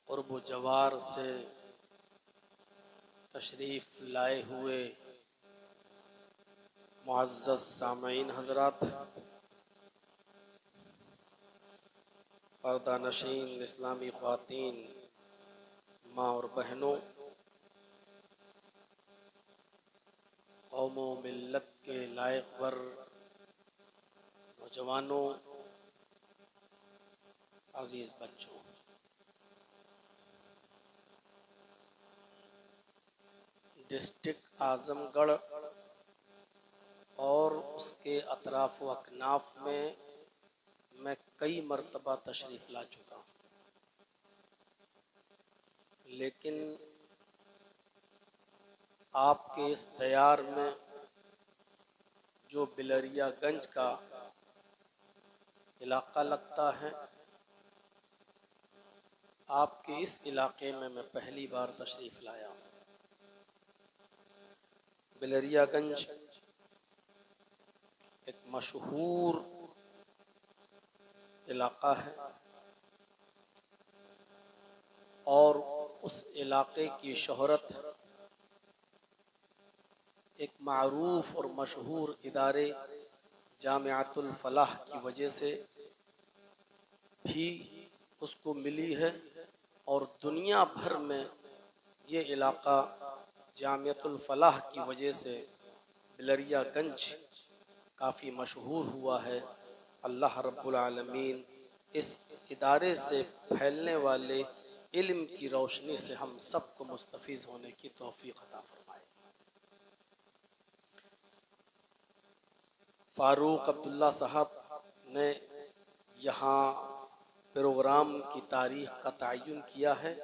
क़ुर्ब जवार से तशरीफ़ लाए हुए मुअज़्ज़ज़ सामईन हज़रात, पर्दा नशीन इस्लामी ख़वातीन, माँ और बहनों, कौमों मिल्लत के लायक वर नौजवानों, अजीज़ बच्चों, डिस्ट्रिक्ट आज़मगढ़ और उसके अतराफ़ व अकनाफ में मैं कई मरतबा तशरीफ़ ला चुका हूँ, लेकिन आपके इस दयार में जो बिलरियागंज का इलाका लगता है, आपके इस इलाके में मैं पहली बार तशरीफ़ लाया हूँ। बिलरियागंज एक मशहूर इलाका है और उस इलाके की शोहरत एक मारूफ और मशहूर इदारे जामिअतुल फलाह की वजह से भी उसको मिली है और दुनिया भर में ये इलाका जामिअतुल फलाह की वजह से बिलरियागंज काफ़ी मशहूर हुआ है। अल्लाह रब्बुल आलमीन इस इदारे से फैलने वाले इल्म की रोशनी से हम सबको मुस्तफ़ीज़ होने की तौफ़ीक़ अता फरमाए। फ़ारूक अब्दुल्ला साहब ने यहाँ प्रोग्राम की तारीख़ का तयन किया है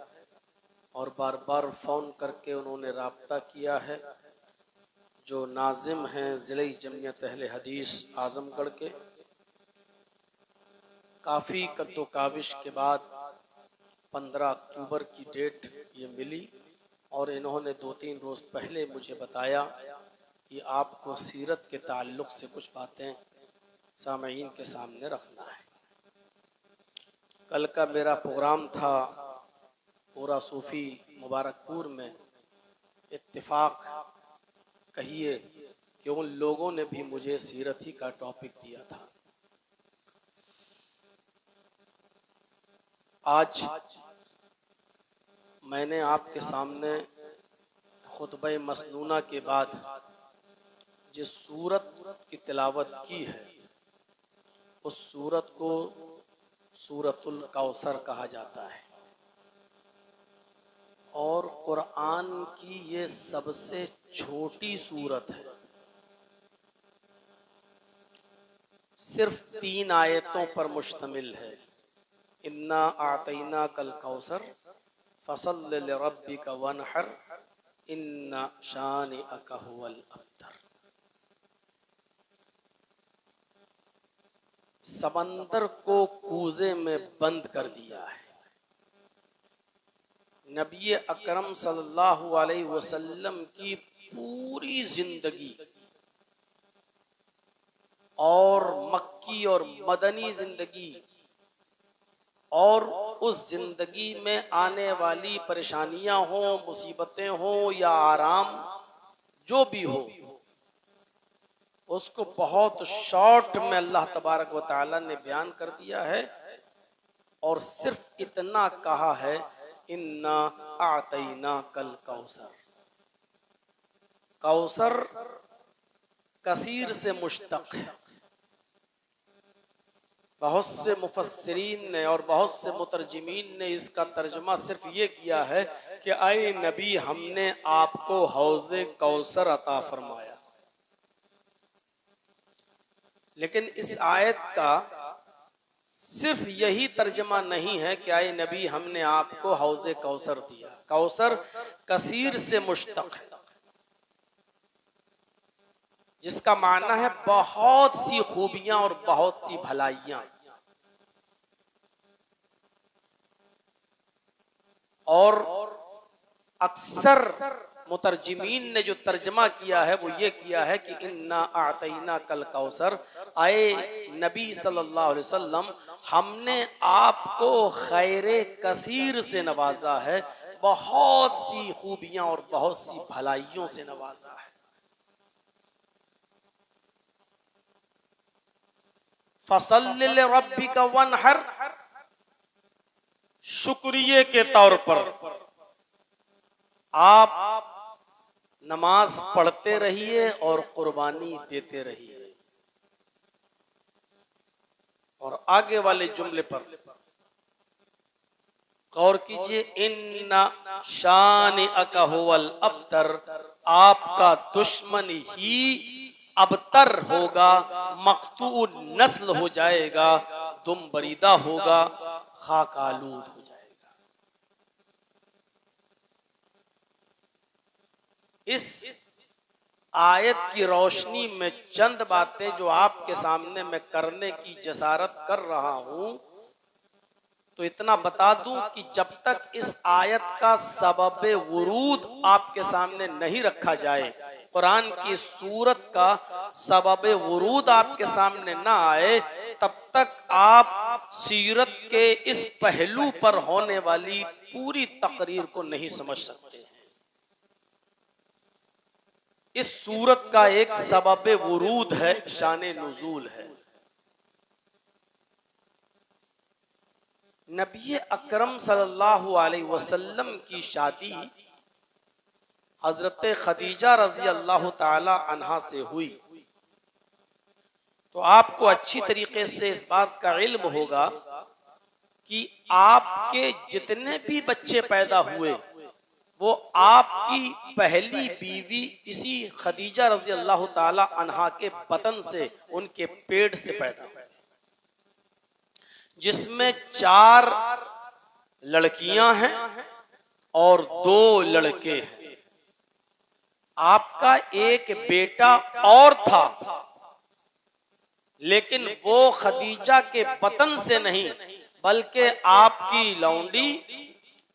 और बार बार फ़ोन करके उन्होंने राब्ता किया है। जो नाज़िम हैं ज़िले जमियत अहले हदीस आज़मगढ़ के, काफ़ी कद्दो काविश के बाद 15 अक्टूबर की डेट ये मिली और इन्होंने 2-3 रोज़ पहले मुझे बताया कि आपको सीरत के ताल्लुक़ से कुछ बातें सामईन के सामने रखना है। कल का मेरा प्रोग्राम था पूरा सूफ़ी मुबारकपुर में। इत्तिफाक कहिए कि उन लोगों ने भी मुझे सीरत ही का टॉपिक दिया था। आज मैंने आपके सामने खुतबे मसनूना के बाद जिस सूरत की तिलावत की है, उस सूरत को सूरतुल कौसर कहा जाता है और कुरान की ये सबसे छोटी सूरत है। सिर्फ 3 आयतों पर मुश्तमिल है। इन्ना आतैना कल कौसर फसल्लि लिरब्बिका वनहर इन्ना शानिअका हुवल अब्तर। समंदर को कूजे में बंद कर दिया है। नबी अकरम सल्लल्लाहु अलैहि वसल्लम की पूरी जिंदगी और मक्की और मदनी जिंदगी और उस जिंदगी में आने वाली परेशानियां हो, मुसीबतें हो या आराम जो भी हो, उसको बहुत शॉर्ट में अल्लाह तबारक व तआला ने बयान कर दिया है और सिर्फ इतना कहा है, इन्ना आतैना कल कौसर। कौसर कसीर से मुश्तक है। बहुत से मुफस्सिरीन ने और बहुत से मुतरजिमीन ने इसका तर्जुमा सिर्फ ये किया है कि आए नबी, हमने आपको हौज़े कौसर अता फरमाया। लेकिन इस आयत का सिर्फ यही तर्जमा नहीं है कि आए नबी, हमने आपको हौज़े कौसर दिया। कौसर कसीर से मुश्तक है, जिसका माना है बहुत सी खूबियां और बहुत सी भलाइयां। और अक्सर मुतरजिमीन ने जो तर्जमा किया है वो ये किया है कि इन्ना आतैना कल कौसर, आए नबी सल्लल्लाहु अलैहि वसल्लम, हमने आपको खैरे कसीर से नवाजा है, बहुत सी खूबियां और बहुत सी भलाइयों से नवाजा है। फसल्लि लिरब्बिका वनहर, शुक्रिये के तौर पर आप नमाज पढ़ते रहिए और कुर्बानी देते रहिए। और आगे वाले जुमले पर गौर कीजिए, इन्ना शानिअका हुवल अबतर, आपका दुश्मन ही अबतर होगा, मकतू नस्ल हो जाएगा, दुम बरीदा होगा, खाक आलूद हो जाएगा। इस आयत की रोशनी में चंद बातें जो आपके सामने मैं करने की जसारत कर रहा हूं, तो इतना बता दूं कि जब तक इस आयत का सबबे वुरूद आपके सामने नहीं रखा जाए, कुरान की सूरत का सबबे वुरूद आपके सामने ना आए, तब तक आप सीरत के इस पहलू पर होने वाली पूरी तकरीर को नहीं समझ सकते। इस सूरत का एक सबबे वुरूद है, शाने नुज़ूल है। नबी अकरम सल्लल्लाहु अलैहि वसल्लम की शादी हजरत खदीजा रजी अल्लाह ताला अन्हा से हुई, तो आपको अच्छी तरीके से इस बात का इल्म होगा कि आपके जितने भी बच्चे पैदा हुए वो आपकी पहली बीवी इसी खदीजा रजी अल्लाह ताला अन्हा के बतन से, उनके पेट से पैदा हुए, जिसमें 4 लड़कियां हैं और 2 लड़के हैं। आपका एक बेटा और था, लेकिन वो खदीजा के बतन से नहीं, बल्कि आपकी लौंडी,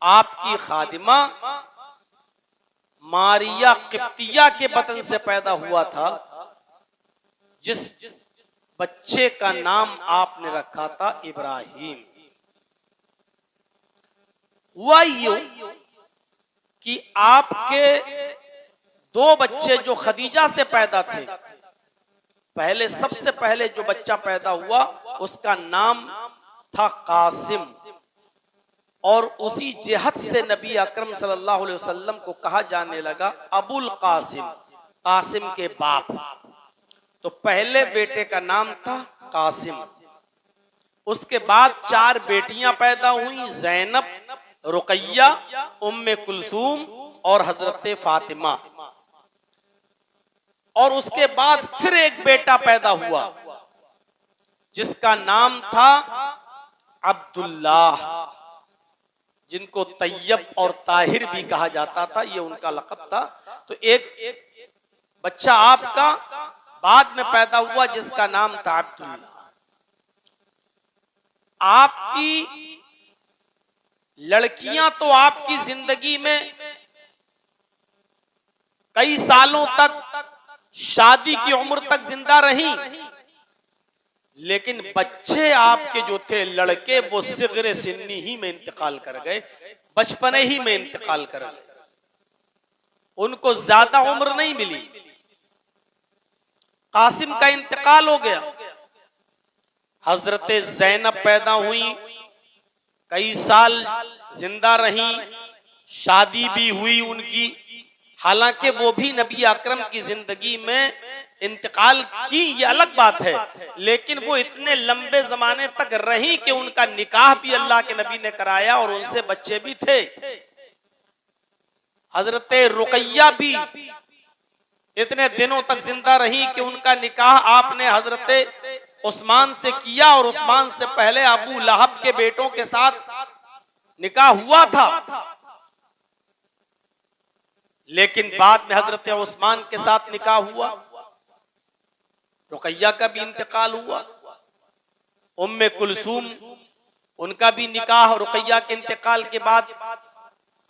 आपकी खादिमा मारिया किप्तिया के बतन से पैदा हुआ था, जिस बच्चे का नाम आपने रखा था इब्राहिम। हुआ यूं कि आपके 2 बच्चे जो खदीजा से पैदा थे, पहले सबसे पहले जो बच्चा पैदा हुआ उसका नाम था कासिम, और उसी जिहत से नबी अकरम सल्लल्लाहु अलैहि वसल्लम को कहा जाने लगा अबुल कासिम, कासिम के बाप। तो पहले बेटे का नाम था कासिम। उसके बाद 4 बेटियां पैदा हुई, ज़ैनब, रुकैया, उम्मे कुलसूम और हजरत फातिमा। और उसके बाद फिर एक बेटा पैदा हुआ जिसका नाम था अब्दुल्लाह, जिनको तैयब और ताहिर भी कहा जाता था, ये उनका लक़ब था। तो एक बच्चा आपका बाद में पैदा हुआ जिसका नाम था अब्दुल्लाह। आपकी लड़कियां तो आपकी जिंदगी में कई सालों तक, शादी की उम्र तक जिंदा रहीं, लेकिन बच्चे आपके जो थे लड़के, वो सिगरे सिन्नी ही में इंतकाल कर गए, बचपने ही में इंतकाल कर गए, उनको ज्यादा उम्र नहीं मिली। कासिम का इंतकाल हो गया, हजरत ज़ैनब पैदा हुई, कई साल जिंदा रही, शादी भी हुई उनकी। हालांकि वो भी नबी अकरम की जिंदगी में इंतकाल की, ये अलग बात है, लेकिन वो इतने लंबे जमाने तक रही कि उनका निकाह भी अल्लाह के नबी ने कराया और उनसे बच्चे भी थे। हजरत रुकैया भी इतने दिनों तक जिंदा रही कि उनका निकाह आपने हजरत उस्मान से किया, और उस्मान से पहले अबू लहब के बेटों के साथ निकाह हुआ था, लेकिन बाद में हजरत उस्मान के साथ निकाह हुआ। रुकैया का भी इंतकाल हुआ। उम्मे कुलसूम, उनका भी निकाह रुकैया के इंतकाल के बाद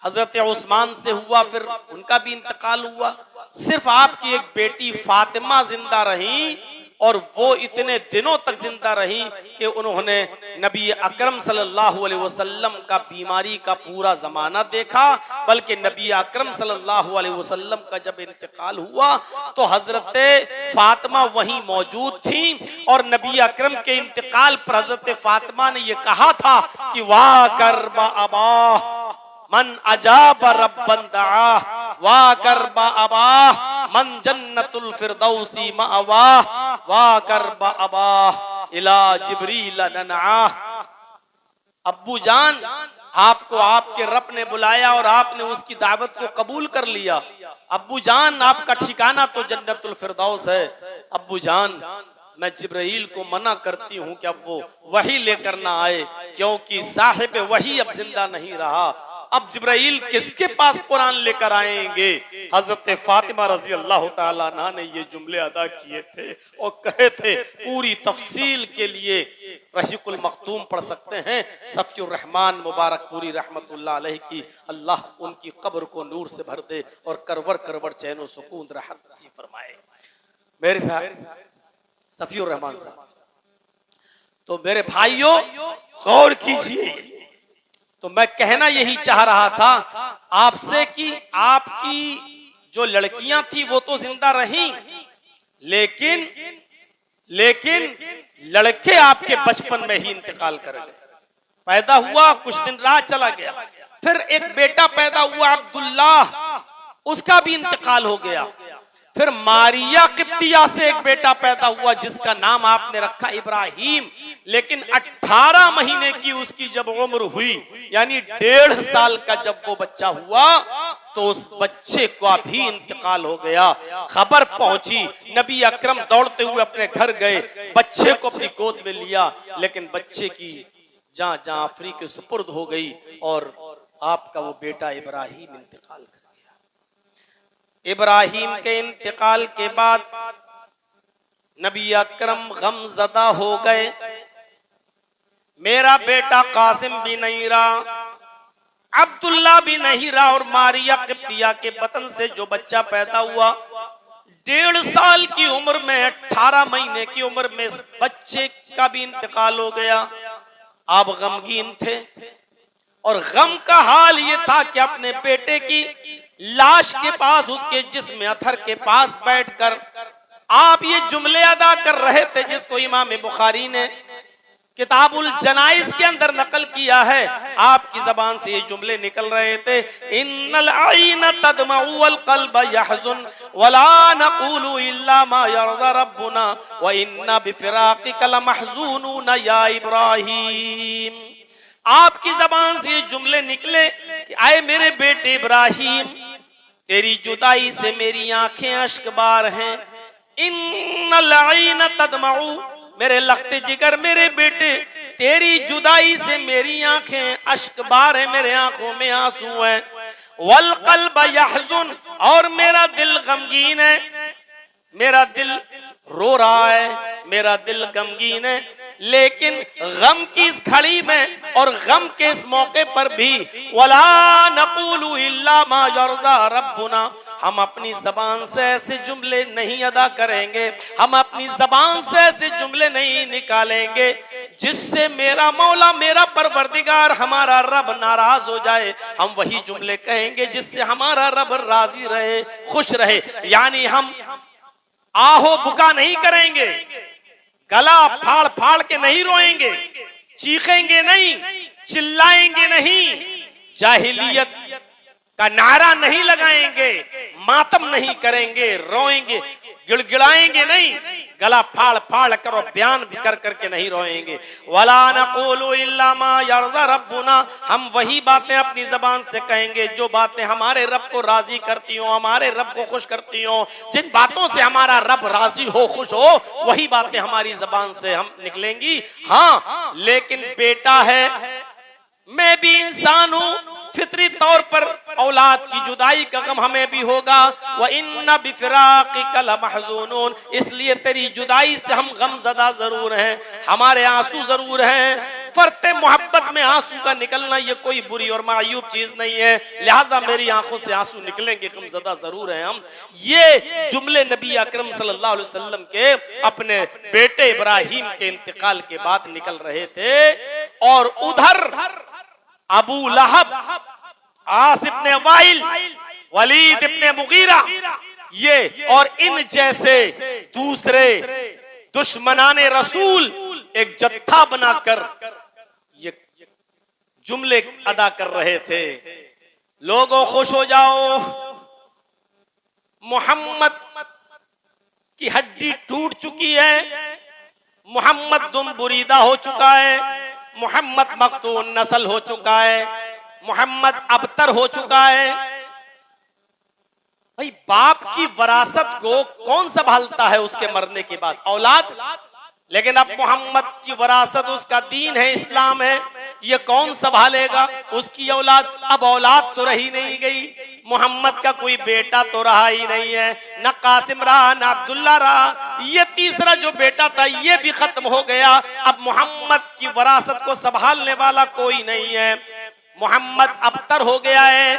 हजरत उस्मान से हुआ, फिर उनका भी इंतकाल हुआ। सिर्फ आपकी एक बेटी फातिमा जिंदा रही, और वो इतने दिनों तक जिंदा रही कि उन्होंने नबी अकरम सल्लल्लाहु अलैहि वसल्लम का बीमारी का पूरा जमाना देखा। बल्कि नबी अकरम सल्लल्लाहु अलैहि वसल्लम का जब इंतकाल हुआ तो हजरत फातिमा वहीं मौजूद थी, और नबी अकरम के इंतकाल पर हजरत फातिमा ने यह कहा था कि वाह करबा अबा मन अजाब रब्बन दआ, वाह करबा अबा मन जन्नतुल फिरदौसी मअवा, वाह करबा अबा इला जिब्रील ननआ। अब्बू जान, आपको आपके रब ने बुलाया और आपने उसकी दावत को कबूल कर लिया। अब्बू जान, आपका ठिकाना तो जन्नतुल फिरदौस है। अब्बू जान, मैं जिब्राइल को मना करती हूँ कि अब वो वही लेकर ना आए, क्योंकि साहिब वही अब जिंदा नहीं रहा। अब जिब्राइल किसके पास कुरान लेकर आएंगे? हजरत फातिमा रजी अल्लाह ताला अन्हा ने ये जुमले अदा किए थे और कहे थे। पूरी तफसील के लिए रहीकुल मखतूम पढ़ सकते हैं। सफीउर रहमान मुबारक पूरी रहमतुल्लाह अलैह की अल्लाह उनकी कब्र को नूर से भर दे और करवर करवर चैन और सुकून राहत नसीब फरमाए। मेरे भाई सफीउर रहमान साहब, तो मेरे भाइयों गौर कीजिए। तो मैं कहना यही चाह रहा था आपसे कि आपकी जो लड़कियां थी वो तो जिंदा रहीं, लेकिन लड़के आपके बचपन में ही इंतकाल कर गए। पैदा हुआ, कुछ दिन रहा, चला गया। फिर एक बेटा पैदा हुआ अब्दुल्ला, उसका भी इंतकाल हो गया। फिर मारिया किप्तिया से एक बेटा पैदा हुआ जिसका नाम आपने रखा इब्राहिम। लेकिन 18 महीने की उसकी जब उम्र हुई, यानी 1.5 साल का जब वो बच्चा हुआ, तो उस बच्चे का भी इंतकाल हो गया। खबर पहुंची, नबी अकरम दौड़ते हुए अपने घर गए, बच्चे को अपनी गोद में लिया, लेकिन बच्चे की जान जाफरी के सुपुर्द हो गई और आपका वो बेटा इब्राहिम इंतकाल कर गया। इब्राहिम के इंतकाल के बाद नबी अकरम गमज़दा हो गए। मेरा बेटा कासिम भी नहीं रहा, अब्दुल्ला भी नहीं रहा, और मारिया किप्तिया के बतन से जो बच्चा पैदा हुआ 1.5 साल की उम्र में, 18 महीने की उम्र में इस बच्चे का भी इंतकाल हो गया। आप गमगीन थे और गम का हाल ये था कि अपने बेटे की लाश के पास, उसके जिस्म अथर के पास बैठकर आप ये जुमले अदा कर रहे थे जिसको इमाम बुखारी ने किताबुल जनाइज के अंदर नकल किया है। आपकी जबान से ये जुमले निकल रहे थे, इन्नल आईन तदमउ वल कल्ब यहज़ुन वला नक़ूलु इल्ला मा यरज़ा रब्बुना व इन्ना बिफ़िराक़िक लमहज़ूनून या इब्राहीम। आपकी जबान से ये जुमले निकले कि आए मेरे बेटे इब्राहिम, तेरी जुदाई से मेरी आंखें अश्कबार हैं। इन्नल आईन तदमउ, मेरे लख्ते जिगर मेरे बेटे, तेरी जुदाई से मेरी आंखें अश्कबार है, मेरे आंखों में आंसू हैं। वल कल्ब यहज़ुन, और मेरा दिल गमगीन है, मेरा दिल रो रहा है, मेरा दिल गमगीन है। लेकिन गम की इस घड़ी में और गम के इस मौके पर भी वला नक़ूलु इल्ला मा यरज़ा रब्बुना, हम अपनी जबान से ऐसे जुमले नहीं अदा करेंगे, हम अपनी जबान से ऐसे जुमले नहीं निकालेंगे जिससे मेरा मौला, मेरा परवरदिगार, हमारा रब नाराज हो जाए। हम वही जुमले कहेंगे जिससे हमारा रब राजी रहे, खुश रहे। यानी हम आहो बुका नहीं करेंगे, गला फाड़ फाड़ के नहीं रोएंगे, चीखेंगे नहीं, चिल्लाएंगे नहीं, जाहिलियत का नारा नहीं लगाएंगे, मातम नहीं करेंगे, रोएंगे, गिड़गिड़ाएंगे नहीं, गला फाड़ फाड़ कर और बयान भी कर करके नहीं रोएंगे। वला नक़ूलु इल्ला मा यरज़ा रब्बुना, हम वही बातें अपनी जबान से कहेंगे जो बातें हमारे रब को राजी करती हो, हमारे रब को खुश करती हो। जिन बातों से हमारा रब राजी हो, खुश हो, वही बातें हमारी जबान से हम निकलेंगी। हाँ, लेकिन बेटा है, मैं भी इंसान हूं, फितरी तौर पर औलाद की जुदाई का गम हमें भी होगा। व इन्ना बिफ़िराक़िका लमहज़ूनून, इसलिए तेरी जुदाई से हम गमज़दा जरूर हैं, हमारे आंसू जरूर हैं। फरते मोहब्बत में आंसू का निकलना ये कोई बुरी और मायूब चीज नहीं है, लिहाजा मेरी आंखों से आंसू निकलेंगे, गमज़दा जरूर हैं हम। ये जुमले नबी अकरम सल्लल्लाहु अलैहि वसल्लम के अपने बेटे इब्राहिम के इंतकाल के बाद निकल रहे थे। और उधर अबू लहब, आस इब्ने वाइल, वलीद इब्ने मुगीरा, ये और इन जैसे दूसरे दुश्मनाने रसूल एक जत्था बनाकर ये जुमले अदा कर रहे थे। लोगों खुश हो जाओ, मोहम्मद की हड्डी टूट चुकी है, मोहम्मद दुम बुरीदा हो चुका है, मोहम्मद मक्तून नस्ल हो चुका है, मोहम्मद अबतर हो चुका है। भाई बाप की वरासत को कौन संभालता है उसके मरने के बाद? औलाद। लेकिन अब मोहम्मद की वरासत उसका दीन है, इस्लाम है, ये कौन संभालेगा? उसकी औलाद। अब औलाद तो रही नहीं गई, मोहम्मद का कोई बेटा तो रहा ही नहीं है, न कासिम रहा न अब्दुल्ला रहा, ये तीसरा जो बेटा था ये भी खत्म हो गया। अब मोहम्मद की वरासत को संभालने वाला कोई नहीं है। मोहम्मद अबतर हो गया है,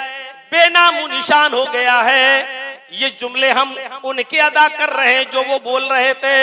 बेनामो निशान हो गया है। ये जुमले हम उनके अदा कर रहे हैं जो वो बोल रहे थे।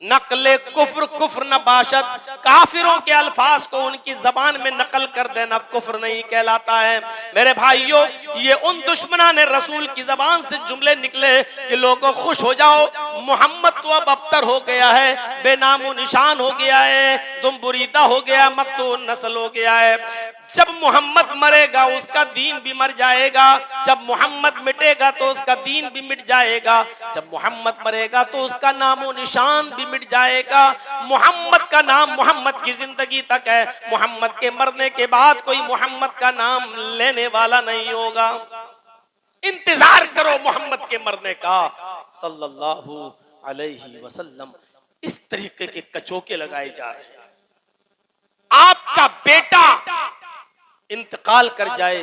नकले कुफ्र, कुफ्र न बाशत, काफिरों के अल्फाज को उनकी जबान में नकल कर देना कुफ्र नहीं कहलाता है। मेरे भाइयों, ये उन दुश्मनाने रसूल की जबान से जुमले निकले कि लोगों खुश हो जाओ, मोहम्मद तो अब अबतर हो गया है, बेनामो निशान हो गया है, तुम बुरीदा हो गया, मक्तून नस्ल हो गया है। जब मोहम्मद मरेगा उसका दीन भी मर जाएगा, जब मोहम्मद मिटेगा तो उसका दीन भी मिट जाएगा, जब मोहम्मद मरेगा तो उसका नामो निशान भी मिट जाएगा। मोहम्मद का नाम मोहम्मद की जिंदगी तक है, मोहम्मद के मरने के बाद कोई मोहम्मद का नाम लेने वाला नहीं होगा। इंतजार करो मोहम्मद के मरने का सल्लल्लाहु अलैहि वसल्लम। इस तरीके के कचोके लगाए जा रहे हैं। आपका बेटा इंतकाल कर जाए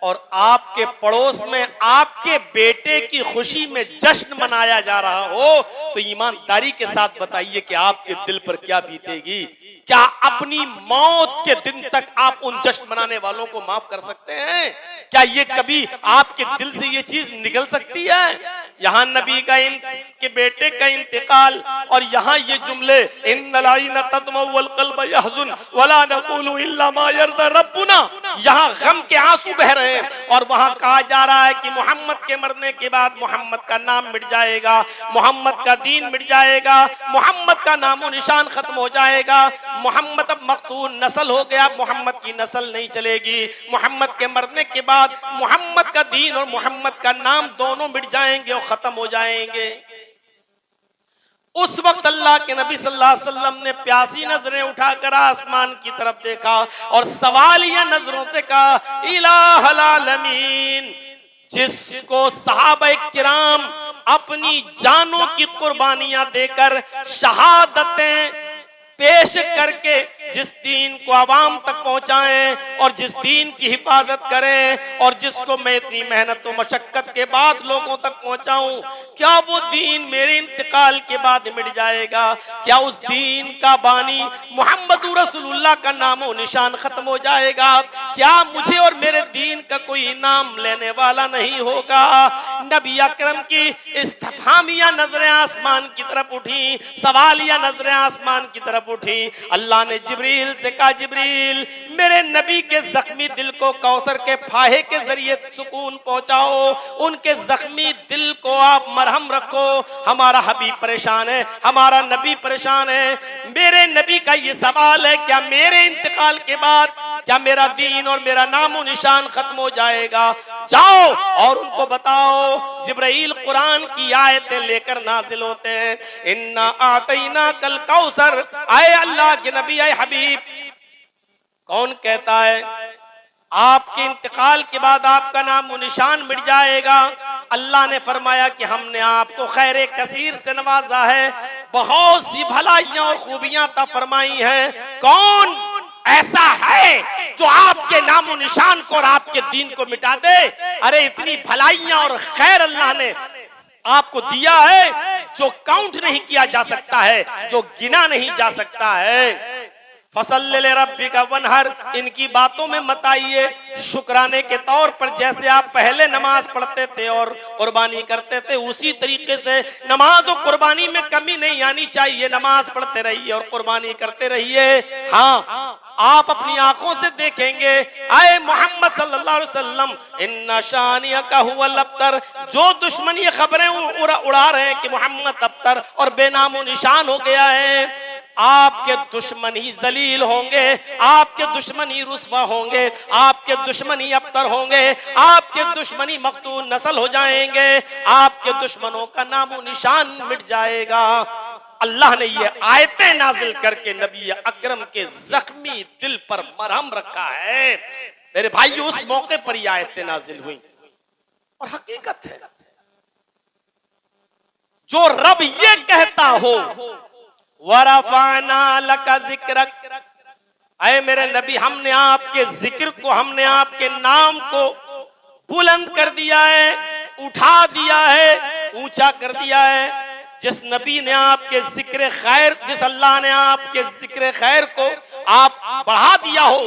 और आपके पड़ोस में आपके बेटे की खुशी में जश्न मनाया जा रहा हो, तो ईमानदारी के साथ बताइए कि आपके दिल पर क्या बीतेगी? क्या अपनी मौत के दिन तक आप उन जश्न मनाने वालों को माफ कर सकते हैं? क्या ये कभी आपके दिल से ये चीज निकल सकती है? यहाँ नबी का के बेटे का इंतकाल और यहाँ ये जुमले, इन्नल तदमउल क़ल्ब यहज़ुन वला नक़ूलु इल्ला मा यर्ज़ा रब्बुना, यहाँ गम के आंसू बह रहे हैं। और वहाँ कहा जा रहा है कि मोहम्मद के मरने के बाद मोहम्मद का नाम मिट जाएगा, मोहम्मद का दीन मिट जाएगा, मोहम्मद का नामो निशान खत्म हो जाएगा, मोहम्मद अब मक्तून नस्ल हो गया, मोहम्मद की नस्ल नहीं चलेगी। मोहम्मद के मरने के बाद मोहम्मद का दीन और मोहम्मद का नाम दोनों मिट जाएंगे और खत्म हो जाएंगे। उस वक्त अल्लाह के नबी सल्लल्लाहु अलैहि वसल्लम ने प्यासी नजरें उठाकर आसमान की तरफ देखा और सवालिया नजरों से कहा, इलाहल आलमीन, जिसको सहाबा किराम अपनी जानों की कुर्बानियां देकर शहादतें पेश करके जिस दीन को आवाम तक पहुंचाएं और जिस दीन की हिफाजत करें और जिसको मैं इतनी मेहनत और मशक्कत के बाद लोगों तक पहुंचाऊं, क्या वो दीन मेरे इंतकाल के बाद मिट जाएगा? क्या उस दीन का बानी मोहम्मद रसूलुल्लाह का नामो निशान खत्म हो जाएगा? क्या मुझे और मेरे दीन का कोई इनाम लेने वाला नहीं होगा? नबी अकरम की इस्तिफहामिया नजरें आसमान की तरफ उठी, सवालिया नजरें आसमान की तरफ उठी। अल्लाह ने जिब्रील से कहा, जिब्रील मेरे नबी के जख्मी दिल को कौसर के फाहे के जरिए सुकून पहुंचाओ, उनके जख्मी दिल को आप मरहम रखो। हमारा हबीब परेशान है, हमारा नबी परेशान है। मेरे नबी का ये सवाल है, क्या मेरे इंतकाल के बाद क्या मेरा दीन और मेरा नामो निशान खत्म हो जाएगा? जाओ और उनको बताओ। जिब्राइल कुरान की आयतें लेकर नाजिल होते हैं, इन्ना आतैना कल कौसर। आए अल्लाह के नबी, आए हबीब, कौन कहता है आपके इंतकाल के बाद आपका नामो निशान मिट जाएगा? अल्लाह ने फरमाया कि हमने आपको खैर कसीर से नवाजा है, बहुत सी भलाइयां और खूबियां अता फरमाई हैं। कौन ऐसा है जो आपके नामो निशान को और आपके दीन को मिटा दे? अरे इतनी भलाइयां और खैर अल्लाह ने आपको दिया है जो काउंट नहीं किया जा सकता है, जो गिना नहीं जा सकता है। फसल्ले रब्बिका वनहर, इनकी बातों में मत आइए। शुक्राने के तौर पर जैसे आप पहले नमाज पढ़ते थे और कुर्बानी करते थे, उसी तरीके से नमाज और कुर्बानी में कमी नहीं आनी चाहिए। नमाज पढ़ते रहिए और कुर्बानी करते रहिए। हाँ, आप अपनी आंखों से देखेंगे, आए मोहम्मद सल्लल्लाहु अलैहि वसल्लम, इन्ना शानियका हुवल अब्तर, जो दुश्मन ये खबरें उड़ा रहे हैं कि मोहम्मद अब्तर और बेनामो निशान हो गया है, आपके दुश्मन ही जलील होंगे, आपके दुश्मन ही रुस्वा होंगे, आपके दुश्मन ही अब्तर होंगे, आपके दुश्मन ही मकतूल नस्ल हो जाएंगे, आपके दुश्मनों का नामो निशान मिट जाएगा। अल्लाह ने ये आयतें नाजिल करके नबी अकरम के जख्मी दिल पर मरहम रखा है। मेरे भाई, उस मौके पर ये आयतें नाजिल हुई और हकीकत है, जो रब ये कहता हो वरफाना लका जिक्रक, अय मेरे नबी, हमने आपके जिक्र को, हमने आपके नाम को बुलंद कर दिया है, उठा दिया है, ऊंचा कर दिया है। जिस नबी ने आपके जिक्र खैर, जिस अल्लाह ने आपके जिक्र खैर को आप बढ़ा दिया हो,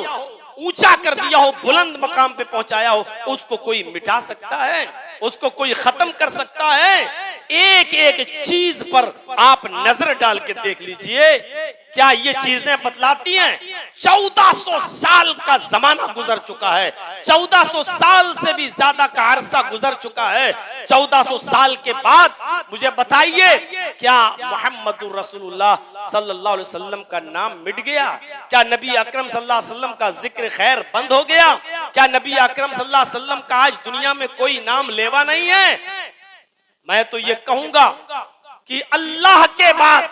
ऊंचा कर दिया हो, बुलंद मकाम पे पहुंचाया हो, उसको कोई मिटा सकता है? उसको कोई खत्म कर सकता है? एक एक चीज पर आप नजर डाल के देख लीजिए, क्या ये चीजें बतलाती हैं? 1400 साल का जमाना गुजर चुका है, 1400 साल से भी ज्यादा का अरसा गुजर चुका है। 1400 साल के बाद मुझे बताइए, क्या मोहम्मदुर रसूलुल्लाह सल्लल्लाहु अलैहि वसल्लम का नाम मिट गया? क्या नबी अकरम सल्लल्लाहु अलैहि वसल्लम का जिक्र खैर बंद हो गया? क्या नबी अकरम सल्लल्लाहु अलैहि वसल्लम का आज दुनिया में कोई नाम लेवा नहीं है? मैं तो ये कहूंगा कि अल्लाह के बाद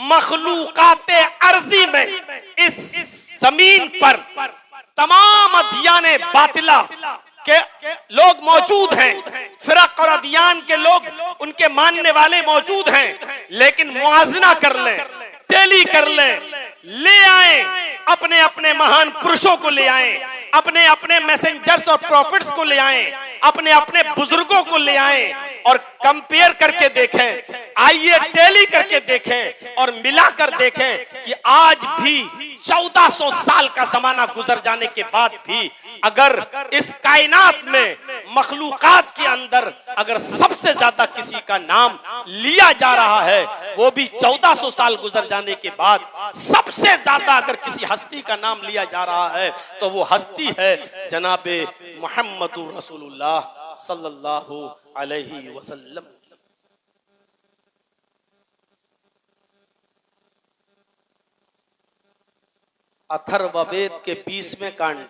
मखलूकाते अर्जी में, इस जमीन पर तमाम अदियाने बातिला के लोग मौजूद हैं, फिरक और अदियान के लोग, उनके मानने वाले मौजूद हैं, लेकिन मुआजना कर लें, टेली कर लें, ले आए अपने अपने महान पुरुषों को, ले आए अपने अपने मैसेंजर्स और प्रॉफिट्स को, ले आए अपने अपने बुजुर्गों को, ले आए और कंपेयर करके देखें, आइए टेली करके देखें और मिलाकर देखें कि आज भी 1400 साल का जमाना गुजर जाने के बाद भी अगर इस कायनात में मखलूकात के अंदर अगर सबसे ज्यादा किसी का नाम लिया जा रहा है, वो भी 1400 साल गुजर जाने के बाद सबसे ज्यादा अगर किसी हस्ती का नाम लिया जा रहा है, तो वो हस्ती है जनाबे मुहम्मदुर रसूलुल्लाह सल्लल्लाहु अलैहि वसल्लम। अथर्ववेद के 20वें कांड,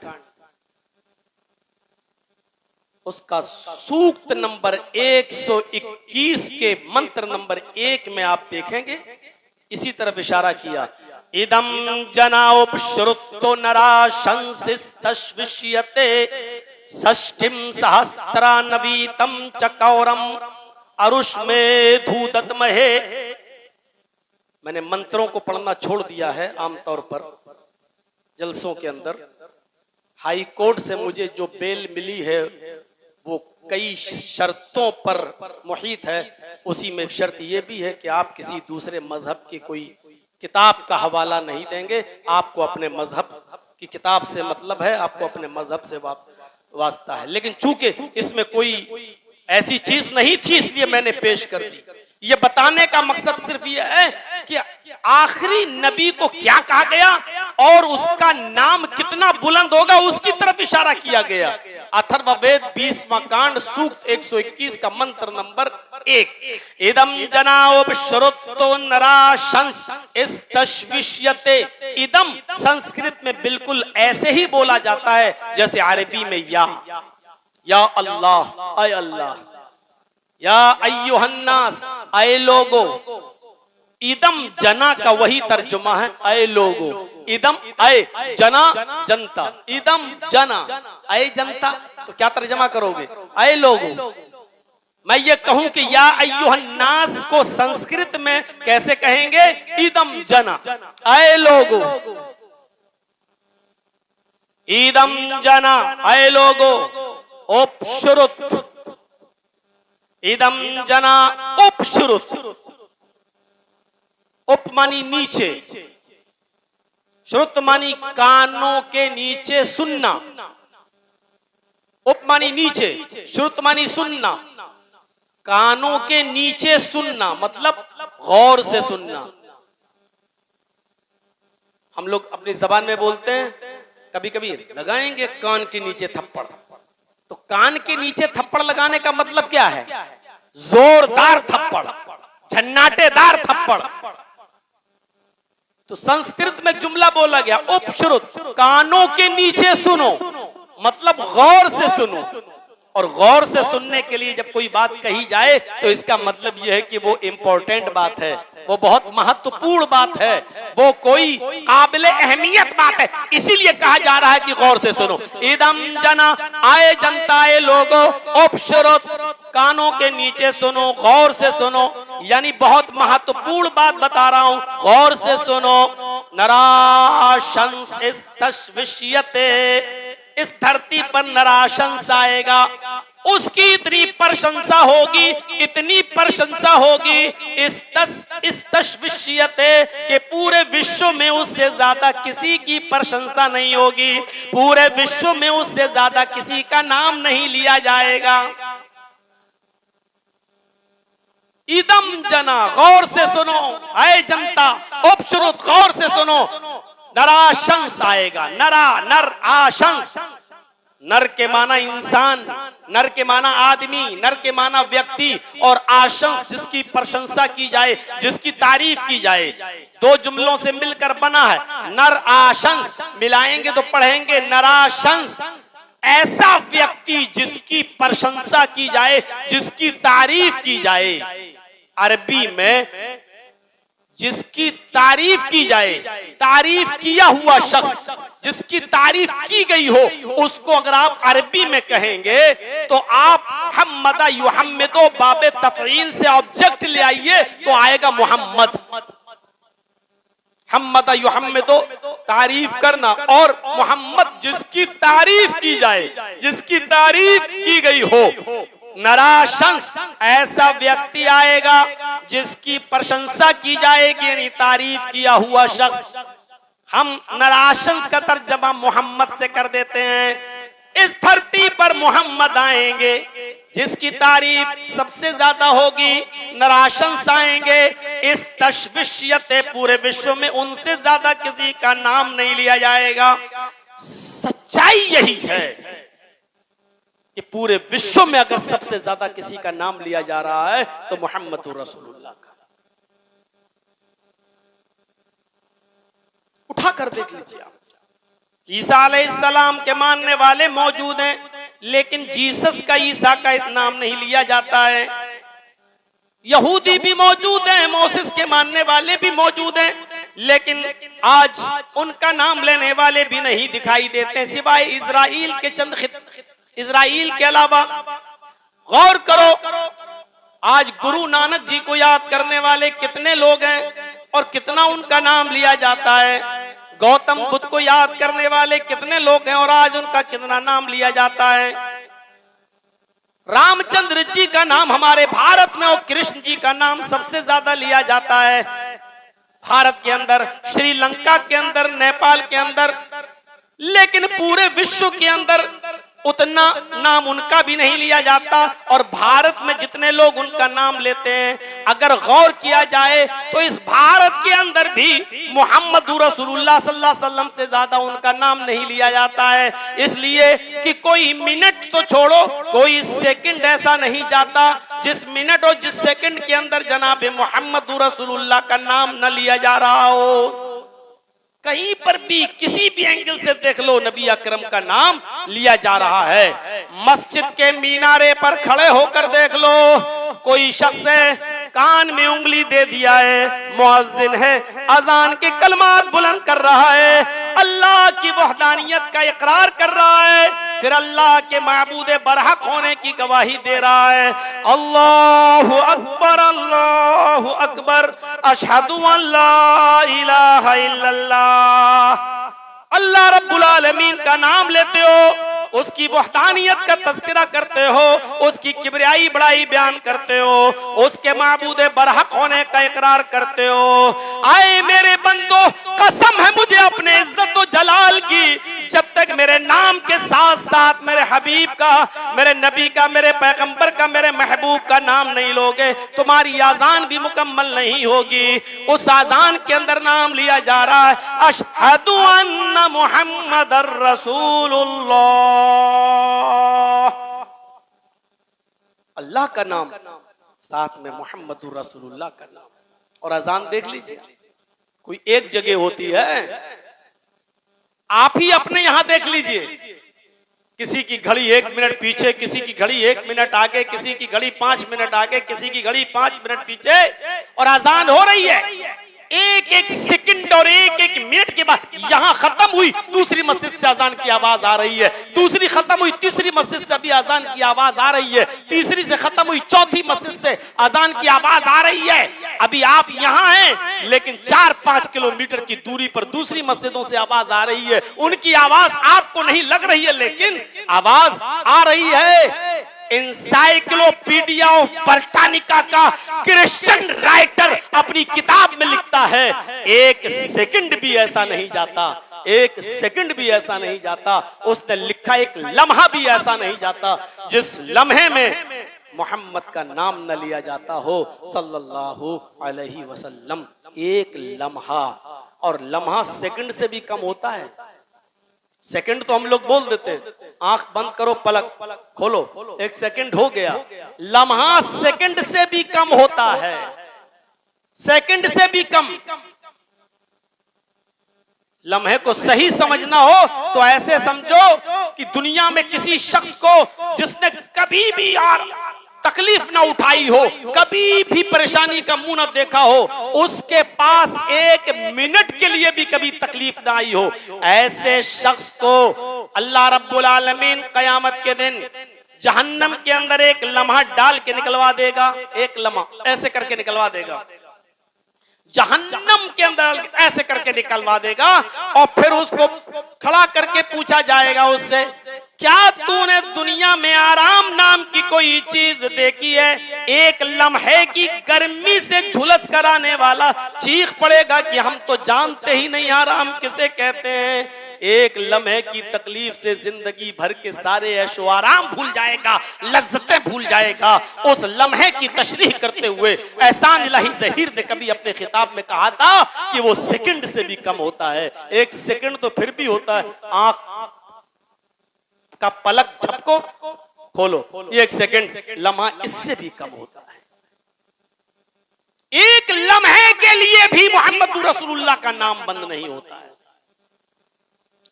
उसका सूक्त नंबर 121 के मंत्र नंबर 1 में आप देखेंगे, इसी तरफ इशारा किया, इदम जनाउपश्रुतो नरा शंसिस्तश्विष्यते षष्ठिम सहस्त्रानवीतम चकौरम अरुष्मेधुदत्महे। मैंने मंत्रों को पढ़ना छोड़ दिया है आमतौर पर जलसों के अंदर। हाई कोर्ट से मुझे जो बेल मिली है वो कई शर्तों पर मुहित है। उसी में शर्त ये भी है कि आप किसी दूसरे मजहब की कोई किताब का हवाला नहीं देंगे। आपको अपने मजहब की किताब से मतलब है, आपको अपने मजहब से वास्ता है। लेकिन चूंकि इसमें कोई ऐसी चीज नहीं थी, इसलिए मैंने पेश कर दी। ये बताने का मकसद सिर्फ ये है कि आखिरी नबी को क्या कहा गया और उसका नाम कितना बुलंद होगा, उसकी तरफ इशारा किया गया। अथर्ववेद 20वां कांड सूक्त 121 का मंत्र नंबर 1, इदम जनाउपश्रुतो नरा शंसिस्तश्विष्यते। इदम संस्कृत में बिल्कुल ऐसे ही बोला जाता है जैसे अरबी में या अल्लाह, ऐ अल्लाह, या अय्युहन्नास, ऐ लोगो। इदम जना का वही तर्जुमा है, ऐ लोगो। इदम ऐ जना जनता, इदम जना ऐ जनता, तो क्या तर्जमा करोगे? ऐ लोगो। मैं ये कहूं कि या अय्युहन्नास को संस्कृत में कैसे कहेंगे? इदम जना, ऐ लोगो। इदम जना ऐ लोगो उपश्रुत, इदम जना उपश्रुत। उप मानी नीचे, श्रुत मानी कानों के नीचे सुनना, उप मानी नीचे, श्रुत मानी सुनना, कानों के नीचे सुनना मतलब गौर से सुनना। हम लोग अपनी जबान में बोलते हैं कभी कभी लगाएंगे कान के नीचे थप्पड़, तो कान के नीचे थप्पड़ लगाने का मतलब क्या है? जोरदार थप्पड़, झन्नाटेदार थप्पड़। तो संस्कृत में जुमला बोला गया उपश्रुत, कानों के नीचे सुनो मतलब गौर से सुनो। और गौर से सुनने के लिए जब कोई बात कही जाए तो इसका मतलब यह है कि वो इंपॉर्टेंट बात है, वो बहुत महत्वपूर्ण बात है, वो कोई काबिले अहमियत बात है, इसीलिए कहा जा रहा है कि गौर से सुनो। इदम जना, आए जनता, आए लोगो, उपश्रुत, कानों के नीचे सुनो, गौर से सुनो, यानी बहुत महत्वपूर्ण बात बता रहा हूं, गौर से सुनो। नराशंस तश्विष्यते, इस धरती पर नराशंस आएगा, उसकी इतनी प्रशंसा होगी, इतनी प्रशंसा होगी, इस तश्विष्यते के पूरे विश्व में उससे ज्यादा किसी की प्रशंसा नहीं होगी, पूरे विश्व में उससे ज्यादा किसी का नाम नहीं लिया जाएगा। इदम जना, गौर से सुनो, आए जनता, उपश्रुत, गौर से सुनो। नराशंस आएगा, नरा नर आशंस, नर के माना इंसान, नर के माना आदमी, नर के माना व्यक्ति, और आशंस जिसकी प्रशंसा की जाए, जिसकी तारीफ की जाए, दो जुमलों से मिलकर बना है। नर आशंस मिलाएंगे तो पढ़ेंगे नराशंस, ऐसा व्यक्ति जिसकी प्रशंसा की जाए, जिसकी तारीफ की जाए। अरबी में जिसकी तारीफ की जाए, तारीफ किया हुआ शख्स, जिसकी तारीफ की गई हो, उसको अगर आप अरबी में कहेंगे तो आप हम्मदा युहम्मिदो बाबे तफईल से ऑब्जेक्ट ले आइए तो आएगा मोहम्मद। हम्मदा युहम्मिदो तारीफ करना, और मोहम्मद जिसकी तारीफ की जाए, जिसकी तारीफ की गई हो। नराशंस, ऐसा व्यक्ति आएगा जिसकी प्रशंसा की जाएगी, यानी तारीफ किया हुआ शख्स। हम नराशंस का तर्जमा मोहम्मद से कर देते हैं। इस धरती पर मोहम्मद आएंगे, जिसकी तारीफ सबसे ज्यादा होगी। नराशंस आएंगे, इस तश्विष्यते, पूरे विश्व में उनसे ज्यादा किसी का नाम नहीं लिया जाएगा। सच्चाई यही है कि पूरे विश्व में अगर सबसे ज्यादा किसी का नाम लिया जा रहा है तो मुहम्मदुर रसूलुल्लाह का। उठा कर देख लीजिए आप, ईसा अलैहिस्सलाम के मानने वाले मौजूद हैं, लेकिन जीसस का, ईसा का नाम नहीं लिया जाता है। यहूदी भी मौजूद हैं, मोसेस के मानने वाले भी मौजूद हैं, लेकिन आज उनका नाम लेने वाले भी नहीं दिखाई देते, सिवाय इजराइल के चंद इजराइल के अलावा। गौर करो, आज गुरु नानक जी को याद करने वाले कितने लोग हैं और कितना उनका नाम लिया जाता है। गौतम बुद्ध को याद करने वाले कितने लोग हैं और आज उनका कितना नाम लिया जाता है। रामचंद्र जी का नाम हमारे भारत में और कृष्ण जी का नाम सबसे ज्यादा लिया जाता है भारत के अंदर, श्रीलंका के अंदर, नेपाल के अंदर, लेकिन पूरे विश्व के अंदर उतना नाम उनका भी नहीं लिया जाता। और भारत में जितने लोग उनका नाम लेते हैं, अगर गौर किया जाए तो इस भारत के अंदर भी मुहम्मदुर रसूलुल्लाह सल्लल्लाहु अलैहि वसल्लम से ज्यादा उनका नाम नहीं लिया जाता है। इसलिए कि कोई मिनट तो छोड़ो, कोई सेकंड ऐसा नहीं जाता जिस मिनट और जिस सेकंड के अंदर जनाब मुहम्मदुर रसूलुल्लाह का नाम न लिया जा रहा हो। कहीं पर भी किसी भी एंगल से देख लो, नबी अकरम का नाम लिया जा रहा है। मस्जिद के मीनारे पर खड़े होकर देख लो, कोई शख्स है, कान में उंगली दे दिया है, मुअज्जिन है, अजान के कलमात बुलंद कर रहा है, अल्लाह की वहदानियत का इकरार कर रहा है, फिर अल्लाह के माबूद बरहक होने की गवाही दे रहा है। अल्लाहु अकबर, अल्लाहु अकबर, अशहदु अल्ला इलाहा इल्लल्लाह। अल्लाह रब्बुल आलमीन का नाम लेते हो उसकी वहदानियत का तज़किरा करते हो, उसकी किबरियाई बड़ाई बयान करते हो, उसके माबूद बरहक होने का इकरार करते हो। आए मेरे बंदो, कसम है मुझे अपने इज्जत और जलाल की, जब तक मेरे नाम के साथ साथ मेरे हबीब का, मेरे नबी का, मेरे पैगंबर का, मेरे महबूब का नाम नहीं लोगे, तुम्हारी आजान भी मुकम्मल नहीं होगी। उस आजान के अंदर नाम लिया जा रहा है, अशहदु अन्ना मुहम्मदर रसूलुल्लाह। अल्लाह का नाम, साथ में मुहम्मदुर रसूलुल्लाह का नाम। और अजान देख लीजिए, कोई एक जगह होती है, आप ही अपने यहां देख लीजिए, किसी की घड़ी 1 मिनट पीछे, किसी की घड़ी 1 मिनट आगे, किसी की घड़ी 5 मिनट आगे, किसी की घड़ी 5 मिनट पीछे, और अजान हो रही है। एक एक सेकंड और एक एक मिनट के बाद यहां खत्म हुई, दूसरी मस्जिद से अजान की आवाज आ रही है, दूसरी खत्म हुई, तीसरी मस्जिद से अभी अजान की आवाज आ रही है, तीसरी से खत्म हुई, चौथी मस्जिद से अजान की आवाज आ रही है। अभी आप यहां हैं, लेकिन 4-5 किलोमीटर की दूरी पर दूसरी मस्जिदों से आवाज आ रही है। उनकी आवाज आपको नहीं लग रही है, लेकिन आवाज आ रही है। इंसाइक्लोपीडिया ऑफ ब्रिटानिका का क्रिश्चियन राइटर अपनी किताब में लिखता है, एक सेकंड भी ऐसा नहीं जाता, एक सेकंड भी ऐसा नहीं जाता, उसने लिखा एक लम्हा भी ऐसा नहीं जाता जिस लम्हे में मोहम्मद का नाम न लिया जाता हो सल्लल्लाहु अलैहि वसल्लम। एक लम्हा, और लम्हा सेकंड से भी कम होता है। सेकंड तो हम लोग बोल देते हैं, आंख बंद करो, पलक खोलो, 1 सेकंड हो गया। लम्हा सेकंड से भी कम होता है, सेकंड से भी कम। लम्हे को सही समझना हो तो ऐसे समझो कि दुनिया में किसी शख्स को जिसने कभी भी यार तकलीफ ना उठाई हो, कभी भी परेशानी का मुंह ना देखा हो, उसके पास 1 मिनट के लिए भी कभी तकलीफ ना आई हो, ऐसे शख्स को अल्लाह रब्बुल आलमीन कयामत के दिन जहन्नम के अंदर एक लम्हा डाल के निकलवा देगा। एक लम्हा ऐसे करके निकलवा देगा, जहन्नम के अंदर ऐसे करके निकलवा देगा, और फिर उसको खड़ा करके पूछा जाएगा उससे, क्या तूने दुनिया में आराम नाम की कोई चीज देखी है? एक लम्हे की गर्मी से झुलस कर आने वाला चीख पड़ेगा कि हम तो जानते ही नहीं आराम किसे कहते हैं। एक लम्हे की तकलीफ से जिंदगी भर के सारे ऐशो आराम भूल जाएगा, लज्जतें भूल जाएगा। उस लम्हे की तशरीह करते हुए एहसान इलाही ज़हीर ने कभी अपने खिताब में कहा था कि वो सेकंड से भी कम होता है। 1 सेकंड तो फिर भी होता है, आंख का पलक झपको खोलो, 1 सेकंड, लम्हा इससे भी कम होता है। एक लम्हे के लिए भी मोहम्मद रसूलुल्लाह का नाम बंद नहीं होता है,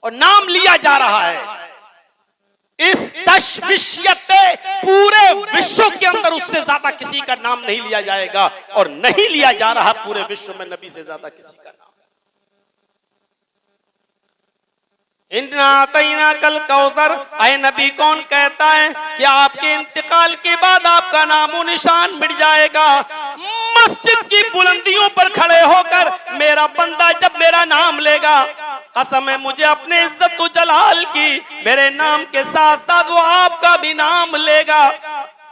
और नाम लिया जा रहा है। इस तशविशियत पूरे विश्व के अंदर उससे ज्यादा किसी का नाम नहीं लिया जाएगा, और नहीं लिया जा रहा पूरे विश्व में नबी से ज्यादा किसी का नाम। इन्ना अतैना कल कौसर, ऐ नबी कौन कहता है कि आपके इंतकाल के बाद आपका नामो निशान मिट जाएगा? मस्जिद की बुलंदियों पर खड़े होकर मेरा बंदा जब मेरा नाम लेगा, कसम है मुझे अपने इज्जत व जलाल की, मेरे नाम के साथ साथ वो आपका भी नाम लेगा।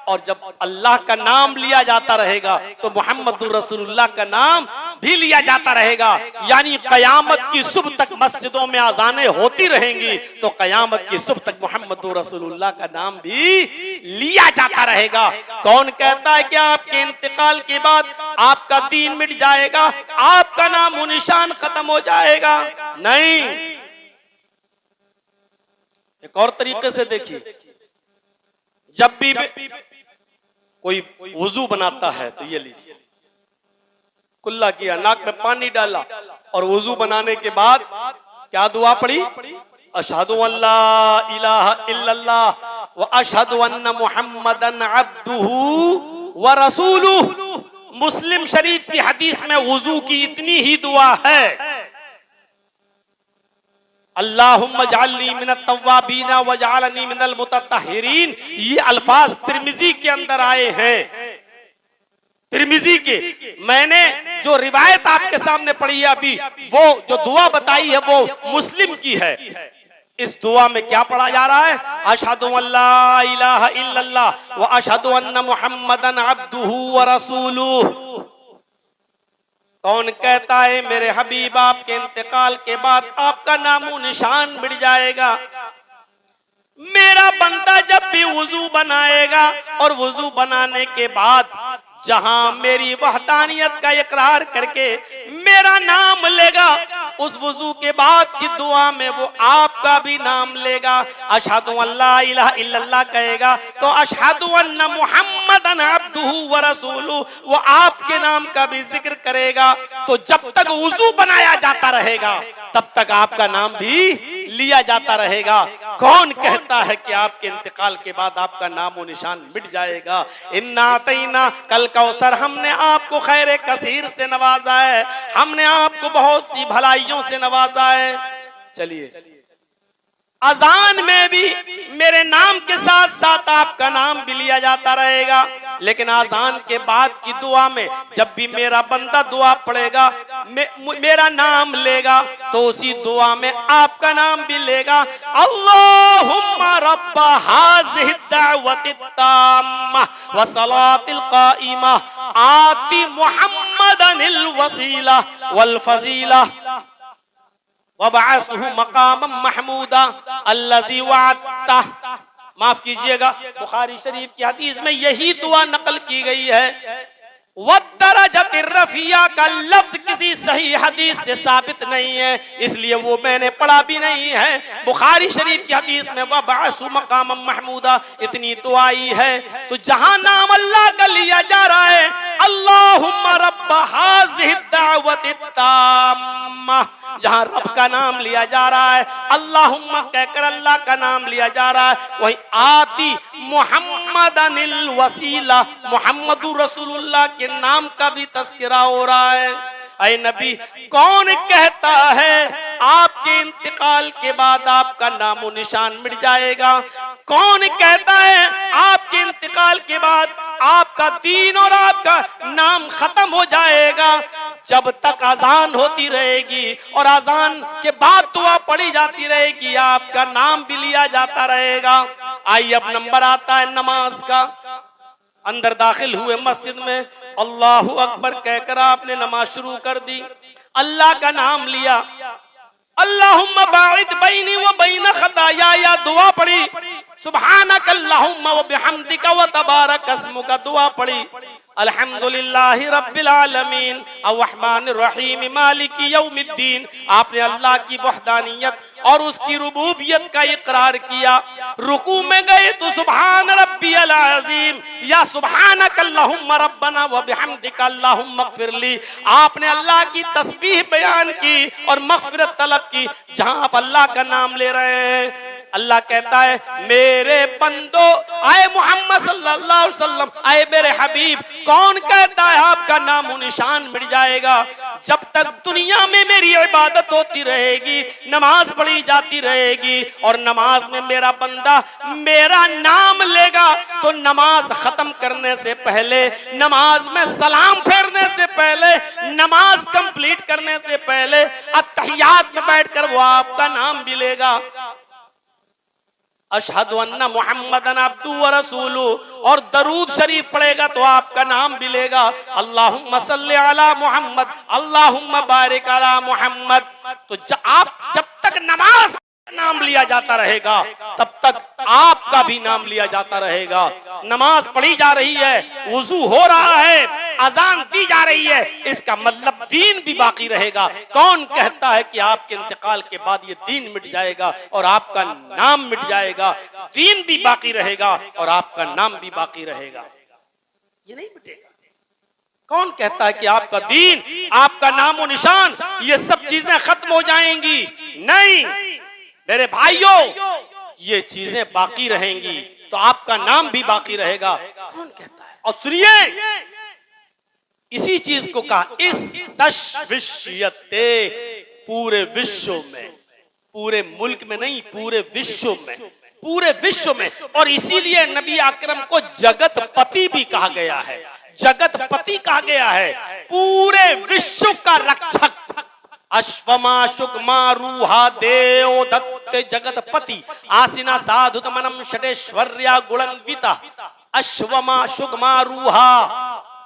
और जब अल्लाह का नाम लिया जाता रहेगा तो मुहम्मदुर रसूलुल्लाह का नाम भी लिया जाता रहेगा। यानी कयामत की सुबह तक मस्जिदों में अजानें होती रहेंगी, तो कयामत की सुबह तक मुहम्मदुर रसूलुल्लाह का नाम भी लिया जाता रहेगा। कौन कहता है कि आपके इंतकाल के बाद आपका दीन मिट जाएगा, आपका नाम व निशान खत्म हो जाएगा? नहीं। एक और तरीके से देखिए, जब भी कोई वुजू बनाता है तो ये लीजिए, कुल्ला किया, नाक में पानी डाला, और वुजू बनाने के बाद क्या दुआ पड़ी? अशहदु अल्ला इलाहा इल्लल्लाह व अशहदु अन्ना मुहम्मदन अब्दुहु व रसूलुहु। मुस्लिम शरीफ की हदीस में वुजू की इतनी ही दुआ है, अल्लाहुम्मा जअलनी मिनत तव्वाबीना वजअलनी मिनल मुतत्तहिरीन। ये अल्फाज तिर्मिजी के अंदर आए हैं, तिर्मिजी के। मैंने जो रिवायत आपके सामने पढ़ी है अभी, वो जो दुआ बताई है वो मुस्लिम की है। इस दुआ में क्या पढ़ा जा रहा है? अशहदु अल्ला इलाहा इल्लल्लाह व अशहदु अन्ना मुहम्मदन अब्दुहु व रसूलुहु। कौन कहता है मेरे हबीब आपके इंतकाल के बाद आपका नामो निशान मिट जाएगा? मेरा बंदा जब भी वुजू बनाएगा और वुजू बनाने के बाद जहां मेरी वहदानियत का इकरार करके मेरा नाम लेगा, उस वुजू के बाद की दुआ में वो आपका भी नाम लेगा। अशहदु अल्ला इलाहा इल्लल्लाह कहेगा तो अशहदु अन्ना मुहम्मदन अब्दुहु व रसूलुहु, वो आपके नाम का भी जिक्र करेगा। तो जब तक वुजू बनाया जाता रहेगा तब तक आपका नाम भी लिया जाता रहेगा। कौन कहता है कि आपके इंतकाल के बाद आपका नामो निशान मिट जाएगा? इन्ना अतैना कल कौसर, हमने आपको खैर कसीर से नवाजा है, हमने आपको बहुत सी भलाइयों से नवाजा है। चलिए, अजान में भी मेरे नाम के साथ साथ आपका नाम भी लिया जाता रहेगा, लेकिन अजान के बाद की दुआ में जब भी मेरा बंदा दुआ पढ़ेगा मेरा नाम लेगा तो उसी दुआ में आपका नाम भी लेगा। अल्लाहुम्मा रब्बा हाज़िहि दावति ताम्मा व सलातिल काइमा आति मुहम्मदनिल वसीला वल फजीला वबअसहु मकामम महमूदा अल्लज़ी वअदता। माफ कीजिएगा, बुखारी शरीफ की हदीस में यही दुआ नकल की गई है। वद्दरजतिर रफिया का लफ्ज किसी सही हदीस से साबित नहीं है, इसलिए वो मैंने पढ़ा भी नहीं है। बुखारी शरीफ की हदीस में वबअसहु मकामम महमूदा इतनी दुआई है। तो जहां नाम अल्लाह का लिया जा रहा है, अल्लाहुम्मा रब्बा हाज़िहि दावति ताम्मा, जहां रब का नाम लिया जा रहा है, अल्लाहुम्मा कहकर अल्लाह का नाम लिया जा रहा है, वही आती मुहम्मदनिल वसीला, मुहम्मदुर रसूलुल्लाह के नाम का भी तस्करा हो रहा है। ऐ नबी, कौन कहता है आपके इंतकाल के बाद आपका नामो निशान मिट जाएगा? कौन कहता है आपके इंतकाल के बाद आपका दीन और आपका नाम खत्म हो जाएगा? जब तक अजान होती रहेगी और अजान के बाद दुआ पढ़ी जाती रहेगी, आपका नाम भी लिया जाता रहेगा। आइए, अब नंबर आता है नमाज का। अंदर दाखिल हुए मस्जिद में, अल्लाहु अकबर कहकर आपने नमाज शुरू कर दी, अल्लाह का नाम लिया, अल्लाहुम्मा बाइद बैनी व बैन खताया, या दुआ पढ़ी, सुब्हानक अल्लाहुम्मा व बिहम्दिका व तबारक अस्मुका दुआ पढ़ी, अल्हम्दुलिल्लाहि रब्बिल आलमीन अर्रहमानिर रहीम मालिकी यौमिद्दीन। आपने अल्लाह की वहदानियत और उसकी रुबूबियत का इकरार किया। रुकू में गए तो सुभान रब्बियल अज़ीम या सुभानक अल्लाहुम्मा रब्बना व बिहम्दिका अल्लाहुम्मा इग़फिरली। आपने अल्लाह की तस्बीह बयान की और मग़फ़िरत तलब की। जहां आप अल्लाह का नाम ले रहे हैं, अल्लाह कहता है मेरे बंदो, आए मोहम्मद सल्लल्लाहु अलैहि वसल्लम, आए मेरे हबीब, कौन कहता है आपका नामो निशान मिट जाएगा? जब तक दुनिया में मेरी इबादत होती रहेगी, नमाज पढ़ी जाती रहेगी और नमाज में मेरा बंदा मेरा नाम लेगा, तो नमाज खत्म करने से पहले, नमाज में सलाम फेरने से पहले, नमाज कंप्लीट करने से पहले अत्तहियात में बैठकर वो आपका नाम भी लेगा, अशहदु अन्ना मुहम्मदन अब्दुहु व रसूलुहु, और दरूद शरीफ पढ़ेगा तो आपका नाम भी लेगा, अल्लाहुम्मा सल्ली अला मुहम्मद अल्लाहुम्मा बारिक अला मुहम्मद। तो आप जब तक नमाज नाम लिया जाता रहेगा तब तक आपका भी नाम लिया जाता रहेगा। नमाज पढ़ी जा रही है, वुजू हो रहा है, अजान दी जा रही है, इसका मतलब दीन भी बाकी रहेगा। कौन कहता है कि आपके इंतकाल के बाद ये दीन मिट जाएगा और आपका नाम मिट जाएगा? दीन भी बाकी रहेगा और आपका नाम भी बाकी रहेगा, ये नहीं मिटेगा। कौन कहता है कि आपका दीन, आपका नामो निशान, ये सब चीजें खत्म हो जाएंगी? नहीं मेरे भाइयों, ये चीजें बाकी रहेंगी तो आपका नाम भी बाकी रहेगा। कौन कहता है? और सुनिए, इसी चीज को कहा इस तशविशियते, पूरे विश्व में, पूरे मुल्क में नहीं, पूरे विश्व में, पूरे विश्व में। और इसीलिए नबी अकरम को जगतपति भी कहा गया है, जगतपति कहा गया है, पूरे विश्व का रक्षक। अश्वमा शुगमा रूहा देव दत्त जगतपति आसिना साधुत मनम षटेश्वर्या गुणन्विता। अश्वमा शुगमा रूहा,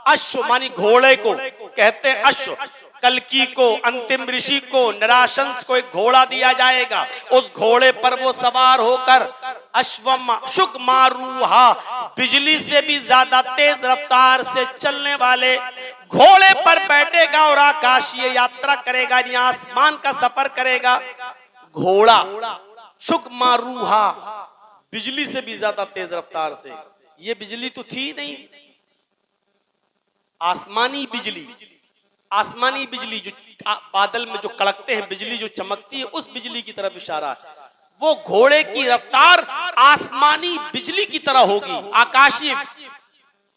अश्व मानी घोड़े को कहते हैं अश्व। कल्कि को, अंतिम ऋषि को, निराशंस को एक घोड़ा दिया जाएगा, उस घोड़े पर वो सवार होकर अश्वमा शुगमा रूहा, बिजली से भी ज्यादा तेज रफ्तार से चलने वाले घोड़े पर बैठेगा और आकाशीय यात्रा करेगा, यानी आसमान का सफर करेगा। घोड़ा शुगमा रूहा, बिजली से भी ज्यादा तेज रफ्तार से। ये बिजली तो थी नहीं, आसमानी बिजली। आसमानी बिजली जो बादल में जो कड़कते हैं, बिजली जो चमकती है, उस बिजली की तरफ इशारा है। वो घोड़े की रफ्तार आसमानी बिजली की तरह होगी, आकाशीय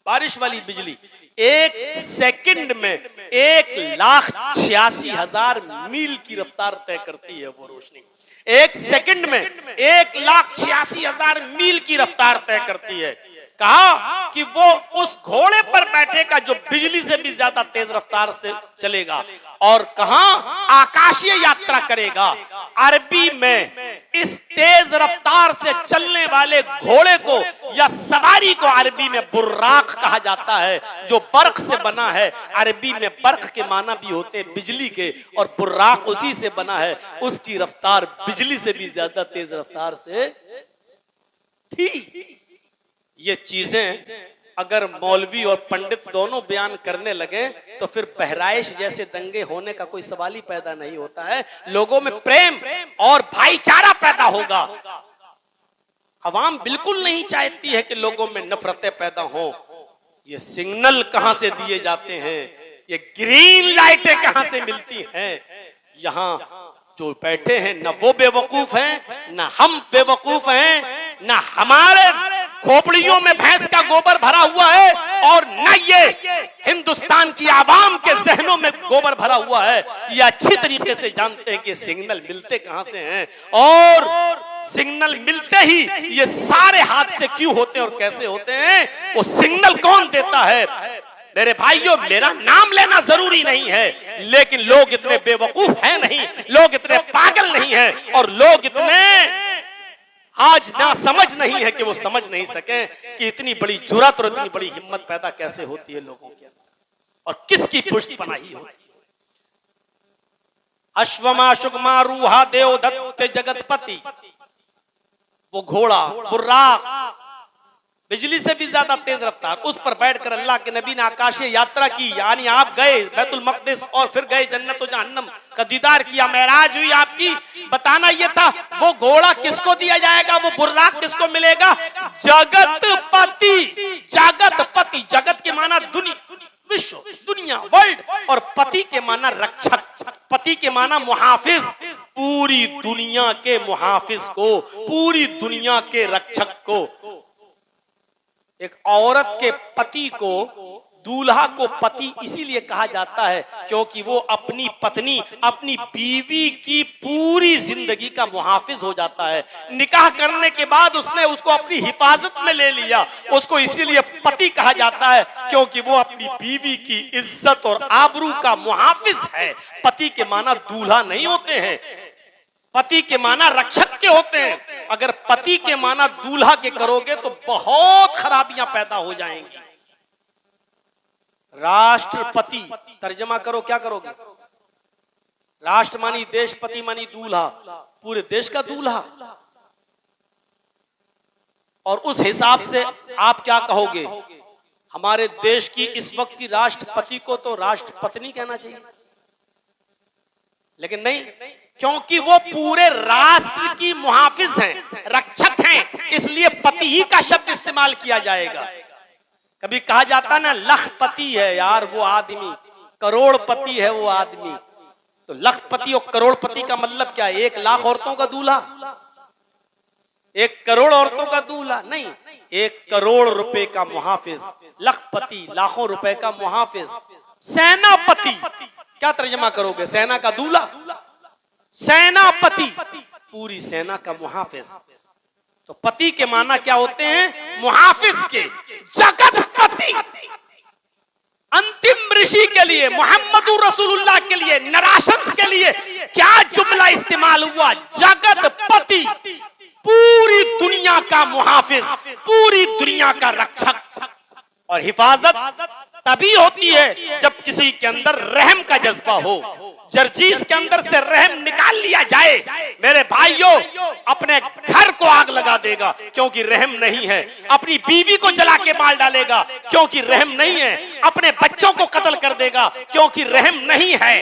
बारिश वाली बिजली। 1 सेकंड में 1,86,000 मील की रफ्तार तय करती है वो रोशनी। 1 सेकंड में 1,86,000 मील की रफ्तार तय करती है। कहा कि वो उस घोड़े पर बैठेगा जो बिजली से भी ज्यादा तेज रफ्तार से चलेगा, और कहा आकाशीय यात्रा करेगा। अरबी में इस तेज रफ्तार से चलने वाले घोड़े को या सवारी को अरबी में बुर्राक कहा जाता है, जो बर्क से बना है। अरबी में बर्क के माना भी होते हैं बिजली के, और बुर्राक उसी से बना है। उसकी रफ्तार बिजली से भी ज्यादा तेज रफ्तार से थी। ये चीजें अगर मौलवी और पंडित दोनों बयान करने लगे तो फिर बहराइश जैसे दंगे होने का कोई सवाल ही पैदा नहीं होता है। लोगों में प्रेम और भाईचारा पैदा होगा। अवाम बिल्कुल नहीं चाहती है कि लोगों में नफरतें पैदा हो। ये सिग्नल कहां से दिए जाते हैं, ये ग्रीन लाइटें कहां से मिलती हैं? यहां जो बैठे हैं न वो बेवकूफ हैं, न हम बेवकूफ हैं, न हमारे खोपड़ियों में भैंस का गोबर भरा हुआ है, और न ये हिंदुस्तान की आवाम के जहनों में गोबर भरा हुआ है। ये अच्छी तरीके से जानते हैं कि सिग्नल मिलते कहां से हैं, और सिग्नल मिलते ही ये सारे हादसे क्यों होते हैं और कैसे होते हैं। वो सिग्नल कौन देता है? मेरे भाइयों, मेरा नाम लेना जरूरी नहीं है, लेकिन लोग इतने बेवकूफ हैं नहीं, लोग इतने पागल नहीं हैं, और लोग इतने आज ना समझ नहीं है कि वो समझ नहीं सके कि इतनी बड़ी जुर्रत और इतनी बड़ी हिम्मत पैदा कैसे होती है लोगों के अंदर, और किसकी पुष्ट पनाही होती है। अश्वमा शुगमा रूहा देव दत्त जगतपति, वो घोड़ा बुर्राक, बिजली से भी ज्यादा तेज रफ्तार, उस पर बैठकर अल्लाह के नबी ने आकाशीय यात्रा की। यानी आप गए बैतुल मक़दिस और फिर गए जन्नत और जहन्नम का दीदार किया, मेराज हुई आपकी। बताना ये था वो घोड़ा किसको दिया जाएगा, वो बुर्राक किसको मिलेगा? जगतपति। जगतपति, जगत के माना विश्व, दुनिया, वर्ल्ड, और पति के माना रक्षक, पति के माना मुहाफिज। पूरी दुनिया के मुहाफिज को, पूरी दुनिया के रक्षक को। एक औरत के पति को, दूल्हा को पति इसीलिए कहा जाता है क्योंकि वो अपनी पत्नी, अपनी बीवी की पूरी जिंदगी का मुहाफिज हो जाता है। निकाह करने के बाद उसने उसको अपनी हिफाजत में ले लिया, उसको इसीलिए पति कहा जाता है क्योंकि वो अपनी बीवी की इज्जत और आबरू का मुहाफिज है। पति के माना दूल्हा नहीं होते हैं, पति के माना रक्षक के होते हैं। अगर पति के माना दूल्हा के करोगे तो बहुत खराबियां पैदा हो जाएंगी। राष्ट्रपति तर्जमा करो, क्या करोगे? राष्ट्र मानी देश, पति मानी दूल्हा, पूरे देश का दूल्हा। और उस हिसाब से आप क्या कहोगे? हमारे देश की इस वक्त की राष्ट्रपति को तो राष्ट्रपत्नी कहना चाहिए, लेकिन नहीं, क्योंकि वो पूरे राष्ट्र की मुहाफिज हैं, रक्षक हैं, इसलिए पति ही का शब्द इस्तेमाल किया जाएगा। कभी कहा जाता ना लखपति है यार वो आदमी, करोड़पति है वो आदमी। तो लखपति और करोड़पति का मतलब क्या है? 1 लाख औरतों का दूल्हा, 1 करोड़ औरतों का दूल्हा नहीं, 1 करोड़ रुपए का मुहाफिज। लखपति लाखों रुपए का मुहाफिज। सेनापति क्या तर्जमा करोगे? सेना का दूल्हा, सेनापति पूरी सेना का मुहाफिज। तो पति के माना क्या होते हैं? मुहाफिज के। जगतपति अंतिम ऋषि के लिए, मोहम्मदुर रसूलुल्लाह के लिए, नराशंस के लिए क्या जुमला इस्तेमाल हुआ? जगतपति, पूरी दुनिया का मुहाफिज, पूरी दुनिया का रक्षक। और हिफाजत तभी होती है जब किसी के अंदर रहम का जज्बा हो। जर्जीस के अंदर से रहम निकाल लिया जाए, मेरे भाइयों, अपने घर को आग लगा देगा क्योंकि रहम नहीं है। अपनी बीवी को जला के मार डालेगा क्योंकि रहम नहीं है। अपने बच्चों को कत्ल कर देगा क्योंकि रहम नहीं है।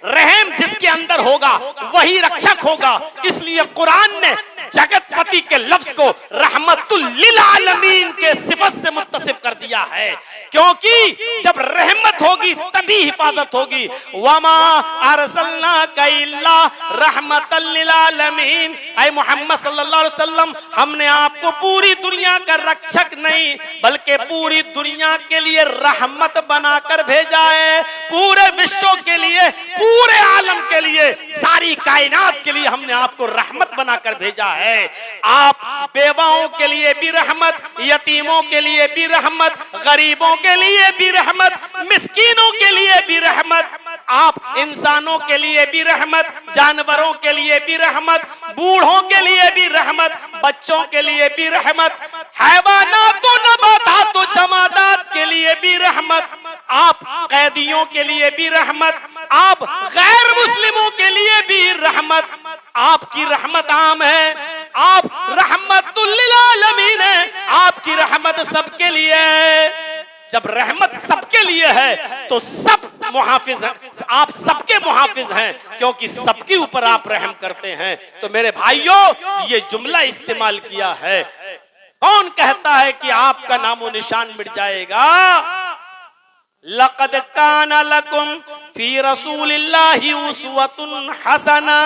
रहम जिसके अंदर होगा वही रक्षक होगा। इसलिए कुरान ने जगतपति के लफ्ज को रहमतुल लिल आलमीन के सिफत से मुत्तसिफ कर दिया है, क्योंकि जब रहमत होगी तभी हिफाजत होगी। वमा अरसलनाका इल्ला रहमतल लिल आलमीन, ऐ मोहम्मद सल्लल्लाहु अलैहि वसल्लम, हमने आपको पूरी दुनिया का रक्षक नहीं बल्कि पूरी दुनिया के लिए रहमत बनाकर भेजा है। पूरे विश्व के लिए, पूरे आलम के लिए, सारी कायनात के लिए हमने आपको रहमत बनाकर भेजा है। आप बेवाओं के लिए भी रहमत, यतीमों के लिए भी रहमत, गरीबों के लिए भी रहमत, मिस्कीनों के लिए भी रहमत, आप इंसानों के लिए भी रहमत, जानवरों के लिए भी रहमत, बूढ़ों के लिए भी रहमत, बच्चों के लिए भी रहमत, हैवानात व नबातात व जमादात के लिए भी रहमत, आप कैदियों के लिए भी रहमत, आप गैर मुस्लिमों के लिए भी रहमत। आपकी रहमत आम है, आप रहमतुल लिल आलमीन है, आपकी रहमत सबके लिए है। जब रहमत सबके लिए है तो सब मुहाफिज हैं, आप सबके मुहाफिज हैं, क्योंकि सबके ऊपर आप रहम करते हैं। तो मेरे भाइयों, ये जुमला इस्तेमाल किया है। कौन कहता है कि आपका नामो निशान मिट जाएगा? लक़द काना लकुम फी रसूलिल्लाहि उस्वतुन हसना,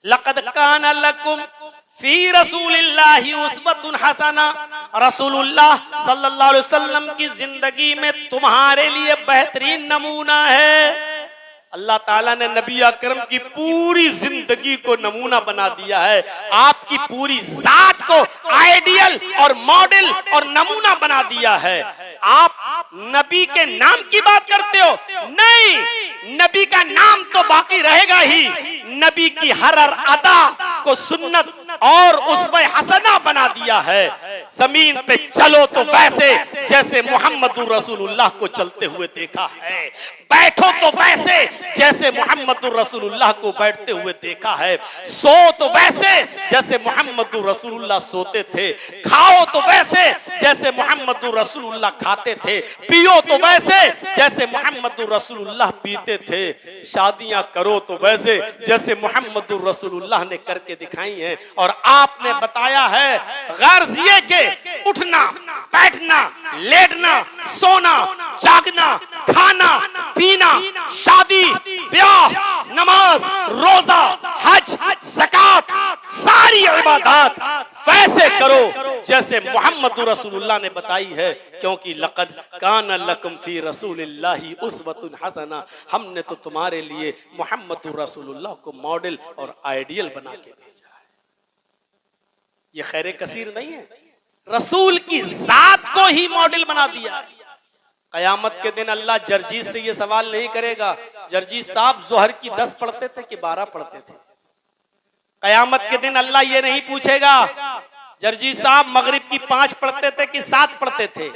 लक़द काना लकुम फी रसूलिल्लाहि उस्वतुन हसना। रसूलुल्लाह सल्लल्लाहु अलैहि वसल्लम की जिंदगी में तुम्हारे लिए बेहतरीन नमूना है। अल्लाह ताला ने नबी अकरम की पूरी जिंदगी को नमूना बना दिया है। आपकी पूरी जात को आइडियल और मॉडल और नमूना बना दिया है। आप नबी के नाम की बात करते हो? नहीं, नबी का नाम तो बाकी रहेगा ही। नबी की हर अदा को सुन्नत और उसवे हसना बना दिया है। जमीन पे चलो तो वैसे जैसे मोहम्मदुर रसूलुल्लाह को चलते हुए देखा है, बैठो तो वैसे जैसे मोहम्मदुर रसूलुल्लाह को बैठते हुए देखा है, सो तो वैसे जैसे मोहम्मदुर रसूलुल्लाह सोते थे, खाओ तो वैसे जैसे मोहम्मदुर रसूलुल्लाह खाते थे, पियो तो वैसे जैसे मोहम्मदुर रसूलुल्लाह पीते थे, शादियां करो तो वैसे जैसे मोहम्मदुर रसूलुल्लाह ने करके दिखाई है। और आपने बताया है गर्ज ये के उठना, बैठना, लेटना, सोना, जागना, खाना, पीना, शादी, ब्याह, नमाज, रोजा, हज, ज़कात, सारी इबादत वैसे करो जैसे मोहम्मदुर रसूलुल्लाह ने बताई है, क्योंकि लक़द काना लकुम फी रसूलिल्लाहि उस्वतुन हसना, हमने तो तुम्हारे लिए मोहम्मदुर रसूलुल्लाह को मॉडल और आइडियल बना के भेजा है। ये खैर कसीर नहीं है, रसूल की जात को ही मॉडल बना दिया। कयामत के दिन अल्लाह जर्जीस से ये सवाल नहीं करेगा, जर्जीस साहब जोहर की 10 पढ़ते थे कि 12 पढ़ते थे। कयामत के दिन अल्लाह ये नहीं पूछेगा जर्जीस साहब मगरिब की 5 पढ़ते थे कि 7 पढ़ते थे,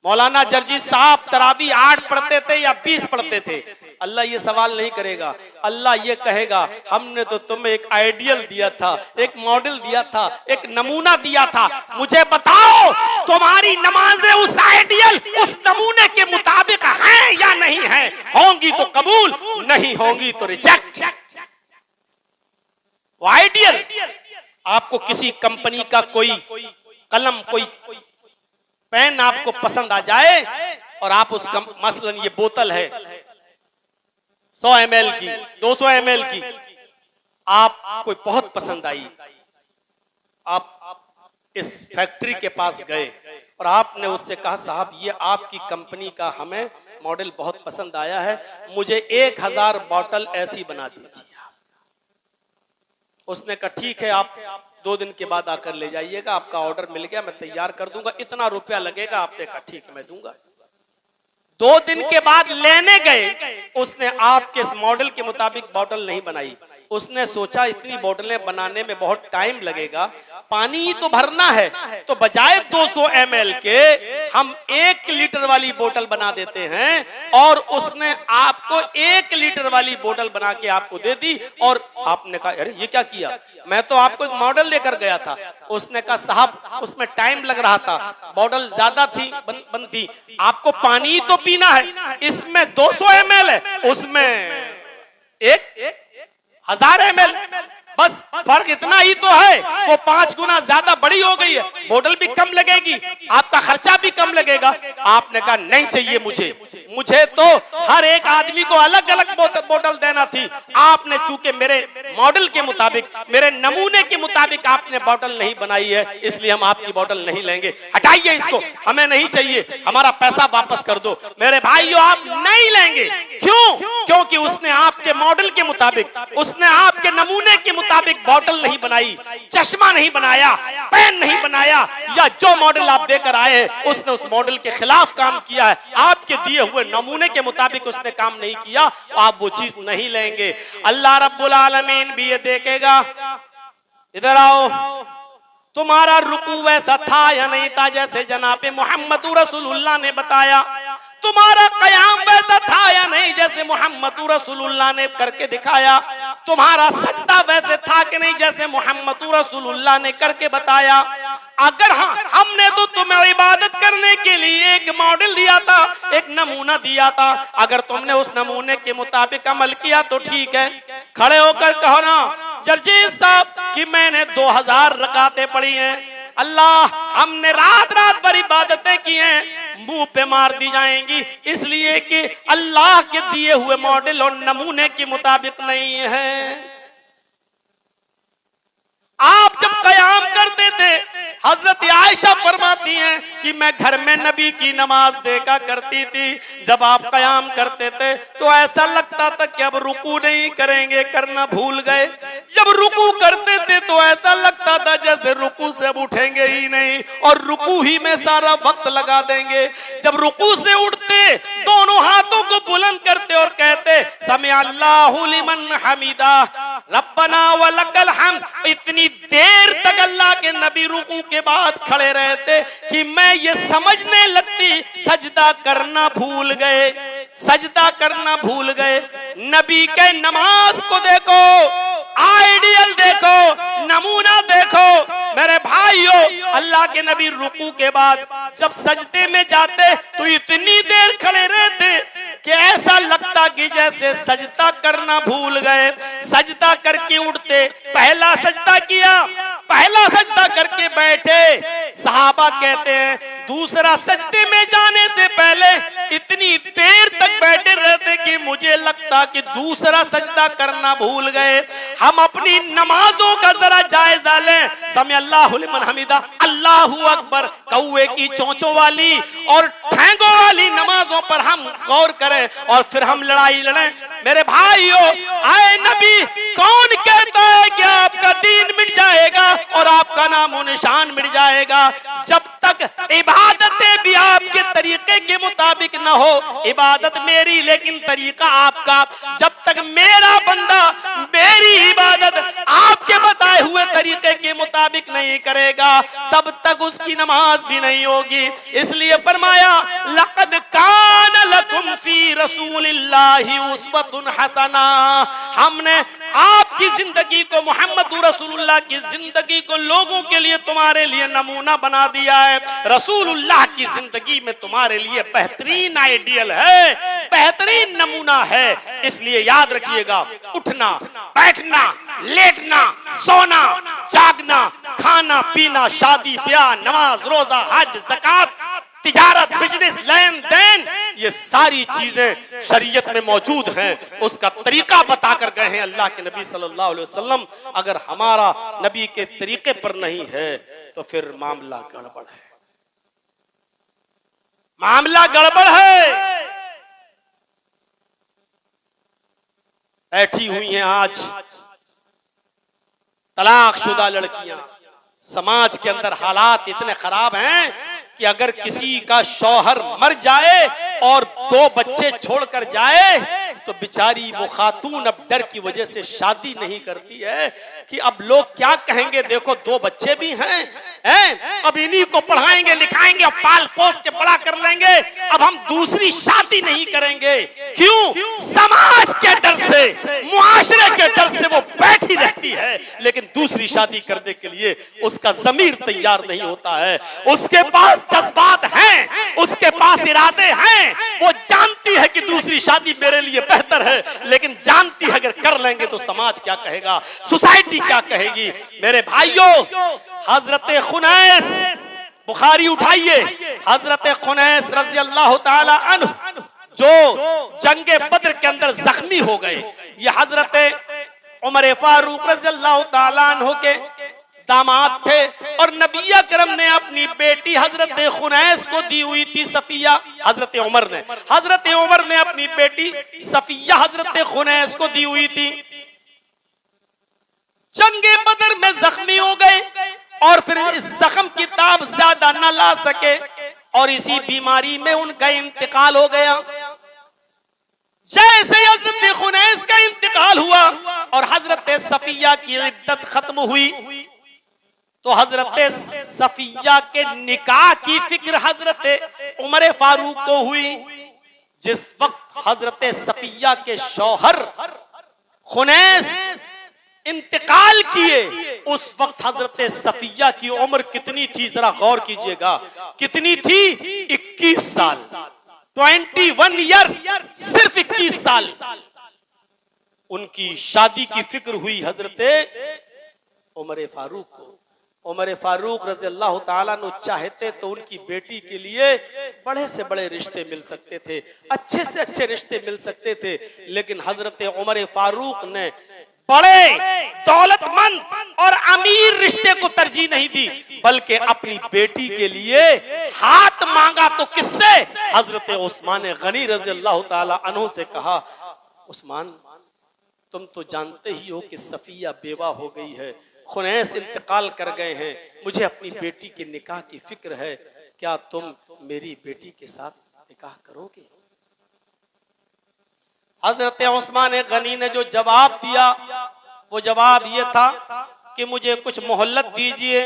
मौलाना जर्जीस साहब तरावी 8 पढ़ते थे या 20 पढ़ते थे। अल्लाह ये सवाल नहीं करेगा। अल्लाह ये कहेगा हमने तो तुम्हें एक आइडियल दिया था, एक मॉडल दिया था, एक नमूना दिया था, मुझे बताओ तुम्हारी नमाजें उस आइडियल, उस नमूने के मुताबिक हैं या नहीं हैं? होंगी तो कबूल, नहीं होंगी तो रिजेक्ट। वो आइडियल, आपको किसी कंपनी का कोई कलम, कोई पेन आपको पसंद आ जाए और आप उस मसलन ये बोतल है 100 ml की, 200 ml की, आप कोई बहुत पसंद आई, आप इस फैक्ट्री के पास गए और आपने उससे कहा साहब ये आपकी कंपनी का हमें मॉडल बहुत पसंद आया है, मुझे 1000 बॉटल ऐसी बना दीजिए। उसने कहा ठीक है, आप 2 दिन के बाद आकर ले जाइएगा, आपका ऑर्डर मिल गया, मैं तैयार कर दूंगा, इतना रुपया लगेगा। आपने कहा ठीक है मैं दूंगा। 2 दिन के बाद लेने गए, उसने आपके इस मॉडल के मुताबिक बोतल नहीं बनाई। उसने सोचा इतनी बोतलें बनाने में बहुत टाइम लगेगा, पानी ही तो भरना है, तो बजाय 200 ml के हम 1 लीटर वाली बोतल बना देते हैं। और उसने आपको 1 लीटर वाली बोतल बना के आपको दे दी। और आपने कहा अरे ये क्या किया, मैं तो आपको एक मॉडल लेकर गया था। उसने कहा साहब उसमें टाइम लग रहा था, बोतल ज्यादा थी बनती, आपको पानी ही तो पीना है, इसमें 200 ml है, उसमें 1000 ml, बस फर्क इतना ही तो है, वो 5 गुना ज्यादा बड़ी हो गई है, बोतल भी कम लगेगी, आपका खर्चा भी कम लगेगा। आपने कहा नहीं चाहिए मुझे तो हर एक आदमी को अलग अलग बोतल देना थी। आपने चूंकि मेरे मॉडल के मुताबिक, मेरे नमूने के मुताबिक आपने बोतल नहीं बनाई है, इसलिए हम आपकी बोतल नहीं लेंगे, हटाइए इसको, हमें नहीं चाहिए, हमारा पैसा वापस कर दो। मेरे भाइयों आप नहीं लेंगे, क्यों? क्योंकि उसने आपके मॉडल के मुताबिक, उसने आपके नमूने के मुताबिक बोतल नहीं बनाई, चश्मा नहीं बनाया, पेन नहीं बनाया, या जो मॉडल आप देकर आए उसने उस मॉडल के खिलाफ काम किया है, आपके दिए हुए नमूने के मुताबिक उसने काम नहीं किया, आप वो चीज नहीं लेंगे। अल्लाह रब्बुल आलमीन भी ये देखेगा। इधर आओ, तुम्हारा रुकू वैसा था या नहीं था जैसे जनाबे मोहम्मद रसूलुल्लाह ने बताया? तुम्हारा कयाम वैसा था या नहीं जैसे मोहम्मद रसूलुल्लाह ने करके दिखाया? तुम्हारा सजदा वैसे था कि नहीं जैसे मोहम्मद रसूलुल्लाह ने करके बताया? अगर हमने तो तुम्हें इबादत करने के लिए एक मॉडल दिया था, एक नमूना दिया था, अगर तुमने उस नमूने के मुताबिक अमल किया तो ठीक है। खड़े होकर कहो ना जर्जीस साहब कि मैंने 2000 रकातें पढ़ी हैं, अल्लाह हमने रात रात भर इबादतें की हैं, मुंह पे मार दी जाएंगी, इसलिए कि अल्लाह के दिए हुए मॉडल और नमूने के मुताबिक नहीं है। आप जब कयाम करते थे, हजरत आयशा फरमाती हैं कि मैं घर में नबी की नमाज देखा करती थी, जब आप कयाम करते थे तो ऐसा लगता था कि अब रुकू नहीं करेंगे, करना भूल गए। जब रुकू करते थे तो ऐसा लगता था जैसे रुकू से अब उठेंगे ही नहीं और रुकू ही में सारा वक्त लगा देंगे। जब रुकू से उठते दोनों हाथों को बुलंद करते और कहते समिअ अल्लाहु लिमन हमीदा रब्बना व लकल हम्द, इतनी देर तक अल्लाह के नबी रुकू के बाद खड़े रहते कि मैं ये समझने लगती सजदा करना भूल गए, सजदा करना भूल गए। नबी के नमाज को देखो, आइडियल देखो, नमूना देखो मेरे भाइयों। अल्लाह के नबी रुकू के बाद जब सजदे में जाते तो इतनी देर खड़े रहते कि ऐसा लगता कि जैसे सजदा करना भूल गए। सजदा करके उठते, पहला सजदा किया, पहला सजदा करके बैठे। सहाबा कहते हैं दूसरा सजदे में जाने से पहले इतनी देर तक बैठे रहते कि मुझे लगता कि दूसरा सजदा करना भूल गए। हम अपनी नमाजों का जरा जायजा लें। समी अल्लाहु लिमन हमीदा, अल्लाहु अकबर, कौवे की चोंचों वाली और ठेंगों वाली नमाजों पर हम गौर करें और फिर हम लड़ाई लड़ें। मेरे भाइयों, आए नबी कौन कहता है कि आपका दीन मिट जाएगा और आपका नामो निशान मिट जाएगा? जब तक इबादतें भी आपके तरीके के मुताबिक न हो, इबादत मेरी लेकिन तरीका आपका, जब तक मेरा बंदा मेरी इबादत आपके बताए हुए तरीके के मुताबिक नहीं करेगा तब तक उसकी नमाज भी नहीं होगी। इसलिए फरमाया लक़द कान लकुम फी रसूलिल्लाहि उस्वतुन हसना, हमने आपकी जिंदगी को, मोहम्मद रसूलुल्लाह की जिंदगी को लोगों के लिए तुम्हारे लिए नमूना बना दिया है। रसूलुल्लाह की जिंदगी में तुम्हारे लिए बेहतरीन आइडियल है, बेहतरीन नमूना है। इसलिए याद रखिएगा, उठना, बैठना, लेटना, सोना, जागना, खाना पीना, शादी ब्याह, नमाज रोजा, हज, ज़कात, तिजारत, बिजनेस, लेन देन, ये सारी चीजें शरीयत में मौजूद हैं। उसका तरीका बताकर गए हैं अल्लाह के नबी सल्लल्लाहु अलैहि वसल्लम। अगर हमारा नबी के तरीके पर नहीं है तो फिर मामला गड़बड़ है, मामला गड़बड़ है। बैठी हुई हैं आज तलाकशुदा लड़कियां। समाज के अंदर हालात इतने खराब हैं कि अगर किसी का शौहर मर जाए और 2 बच्चे छोड़कर जाए तो बेचारी वो खातून अब डर की वजह से शादी नहीं करती है कि अब लोग क्या कहेंगे, देखो 2 बच्चे भी हैं, अब इन्हीं को पढ़ाएंगे लिखाएंगे और पाल पोस के बड़ा कर लेंगे, अब हम दूसरी शादी नहीं करेंगे। क्यों? समाज के डर से, मुआशरे के डर से वो बैठी रहती है, लेकिन दूसरी शादी करने के लिए उसका ज़मीर तैयार नहीं होता है। उसके पास जज्बात हैं, उसके पास इरादे हैं, वो जानती है कि दूसरी शादी मेरे लिए बेहतर है, लेकिन जानती है अगर कर लेंगे तो समाज क्या कहेगा, सोसाइटी क्या कहेगी। मेरे भाइयों, हजरत खुनैस, बुखारी उठाइए, हजरत खुनैस रज़ी अल्लाह ताला अन्हु जो जंगे बद्र के अंदर जख्मी हो गए, ये हजरत उमर फारूक रज़ी अल्लाह ताला अन्हु के दामाद थे और नबी अकरम ने अपनी बेटी हजरत खुनैस को दी हुई थी सफिया। हजरत उमर ने अपनी बेटी सफिया हजरत खुनैस को दी हुई थी। जंगे बदर में जख्मी हो गए और फिर इस जख्म की ताब ज्यादा न ला सके और इसी बीमारी में उनका इंतकाल हो गया। जैसे हजरत खुनैस का इंतकाल हुआ और हजरत सफिया की इद्दत खत्म हुई तो हजरत सफिया के निकाह की फिक्र हजरत उमर फारूक को हुई। जिस वक्त हजरत सफिया के शौहर खुनैस इंतकाल किए, उस वक्त हजरत सफिया की उम्र कितनी थी, जरा गौर कीजिएगा, कितनी थी? 21 साल, 21 ईयर्स, सिर्फ 21 साल। उनकी शादी की फिक्र हुई हजरत उमर फारूक को। उमर फारूक रज़ी अल्लाह ताला अन्हु चाहते तो उनकी बेटी के लिए बड़े से बड़े रिश्ते मिल सकते थे, अच्छे से अच्छे रिश्ते मिल सकते थे, लेकिन हजरत उमर फारूक ने बड़े दौलतमंद और अमीर रिश्ते को तरजीह नहीं दी, बल्कि अपनी बेटी के लिए हाथ मांगा तो किससे? हजरत उस्मान गनी रज़ी अल्लाह ताला अन्हु से कहा, उस्मान तुम तो जानते ही हो कि सफिया बेवा हो गई है, खुनैस इंतकाल कर गए हैं, मुझे अपनी बेटी के निकाह की फिक्र है, क्या तुम मेरी बेटी के साथ निकाह करोगे? हजरत उस्मान गनी ने जो जवाब दिया वो जवाब ये था कि मुझे कुछ मोहल्लत दीजिए,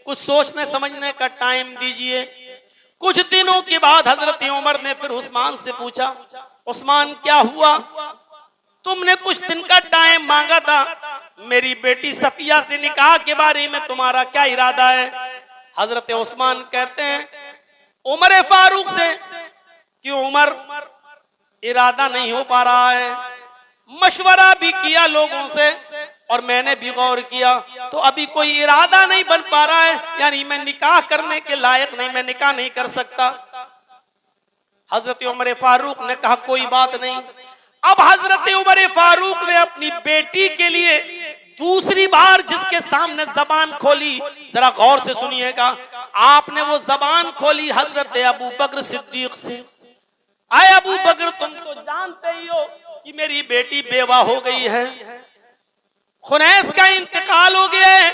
कुछ सोचने समझने का टाइम दीजिए। कुछ दिनों के बाद हजरत उमर ने फिर उस्मान से पूछा, उस्मान क्या हुआ? तुमने कुछ दिन का टाइम मांगा था, मेरी बेटी सफिया से निकाह के बारे में तुम्हारा क्या इरादा है? हजरत उस्मान कहते हैं उमर फारूक से कि उमर इरादा नहीं हो पा रहा है, मशवरा भी किया लोगों से और मैंने भी गौर किया तो अभी कोई इरादा नहीं बन पा रहा है, यानी मैं निकाह करने के लायक नहीं, मैं निकाह नहीं कर सकता। हजरत उमर फारूक ने कहा कोई बात नहीं। अब हजरत उमर फारूक ने अपनी बेटी के लिए दूसरी बार जिसके सामने जबान खोली, जरा गौर से सुनिएगा, आपने वो जबान खोली हजरत अबू बकर सिद्दीक से। आए अबू बकर, तुम तो जानते ही हो कि मेरी बेटी बेवा हो गई है, खुनैस का इंतकाल हो गया है,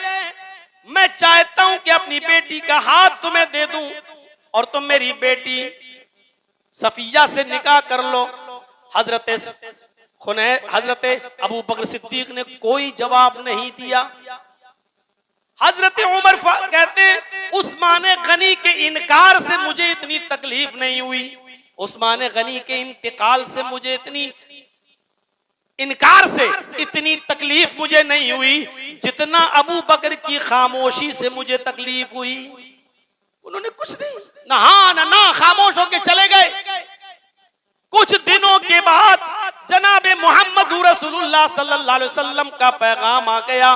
मैं चाहता हूं कि अपनी बेटी का हाथ तुम्हें दे दूं और तुम मेरी बेटी सफिया से निकाह कर लो। हजरत अबू बकर सिद्दीक ने कोई जवाब नहीं दिया। हजरत उमर कहते हैं उस्मान गनी के इनकार से मुझे इतनी तकलीफ नहीं हुई, उस्मान गनी के इंतकाल से मुझे इतनी तकलीफ मुझे नहीं हुई जितना अबू बकर की खामोशी से मुझे तकलीफ हुई। उन्होंने कुछ नहीं, ना हाँ ना खामोश होकर चले गए। कुछ दिनों के बाद जनाब मोहम्मद रसूलुल्लाह सल्लल्लाहु अलैहि वसल्लम का पैगाम आ गया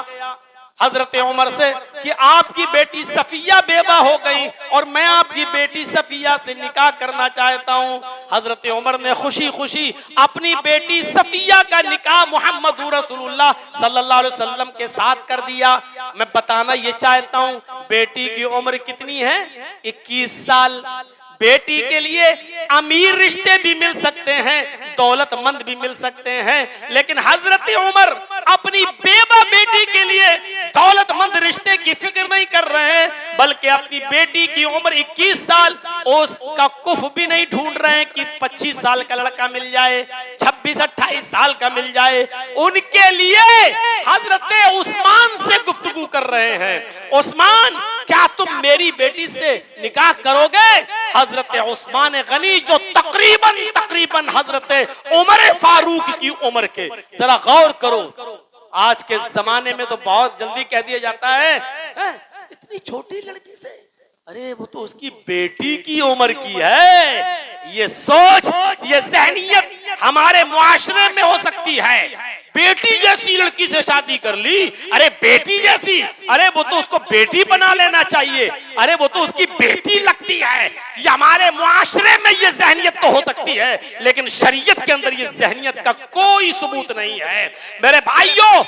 हजरत उमर से कि आपकी बेटी सफिया बेवा हो गई और मैं आपकी बेटी सफिया से निकाह करना चाहता हूं। हजरत उमर ने खुशी खुशी अपनी बेटी सफिया का निकाह मोहम्मद रसूलुल्लाह सल्लल्लाहु अलैहि वसल्लम के साथ कर दिया। मैं बताना ये चाहता हूं, बेटी की उम्र कितनी है? 21 साल। बेटी के लिए अमीर रिश्ते भी मिल सकते हैं, दौलतमंद भी मिल सकते हैं, लेकिन हजरत उमर अपनी बेवा बेटी के लिए दौलतमंद रिश्ते की फिक्र नहीं कर रहे हैं, बल्कि अपनी बेटी की उम्र 21 साल, उसका कुफ भी नहीं ढूंढ रहे हैं कि 25 साल का लड़का मिल जाए, 26-28 साल का मिल जाए। उनके लिए हजरत उस्मान से गुफ्तगू कर रहे हैं। उस्मान, क्या तुम मेरी बेटी से निकाह करोगे? हजरत उस्मान गनी, जो तकरीबन हजरत उमर फारूक की उम्र के, जरा गौर करो। आज के जमाने में तो बहुत जल्दी कह दिया जाता है, इतनी छोटी लड़की से, अरे वो तो उसकी बेटी की उम्र की है। ये सोच, ये ज़हनियत हमारे मुआशरे में हो सकती है। बेटी जैसी लड़की से शादी कर ली, अरे बेटी जैसी, अरे वो तो उसको बेटी बना लेना चाहिए, अरे वो तो उसकी बेटी लगती है। ये हमारे मुआशरे में ये ज़हनियत तो हो सकती है, लेकिन शरीयत के अंदर ये ज़हनियत का कोई सबूत नहीं है। मेरे भाइयों,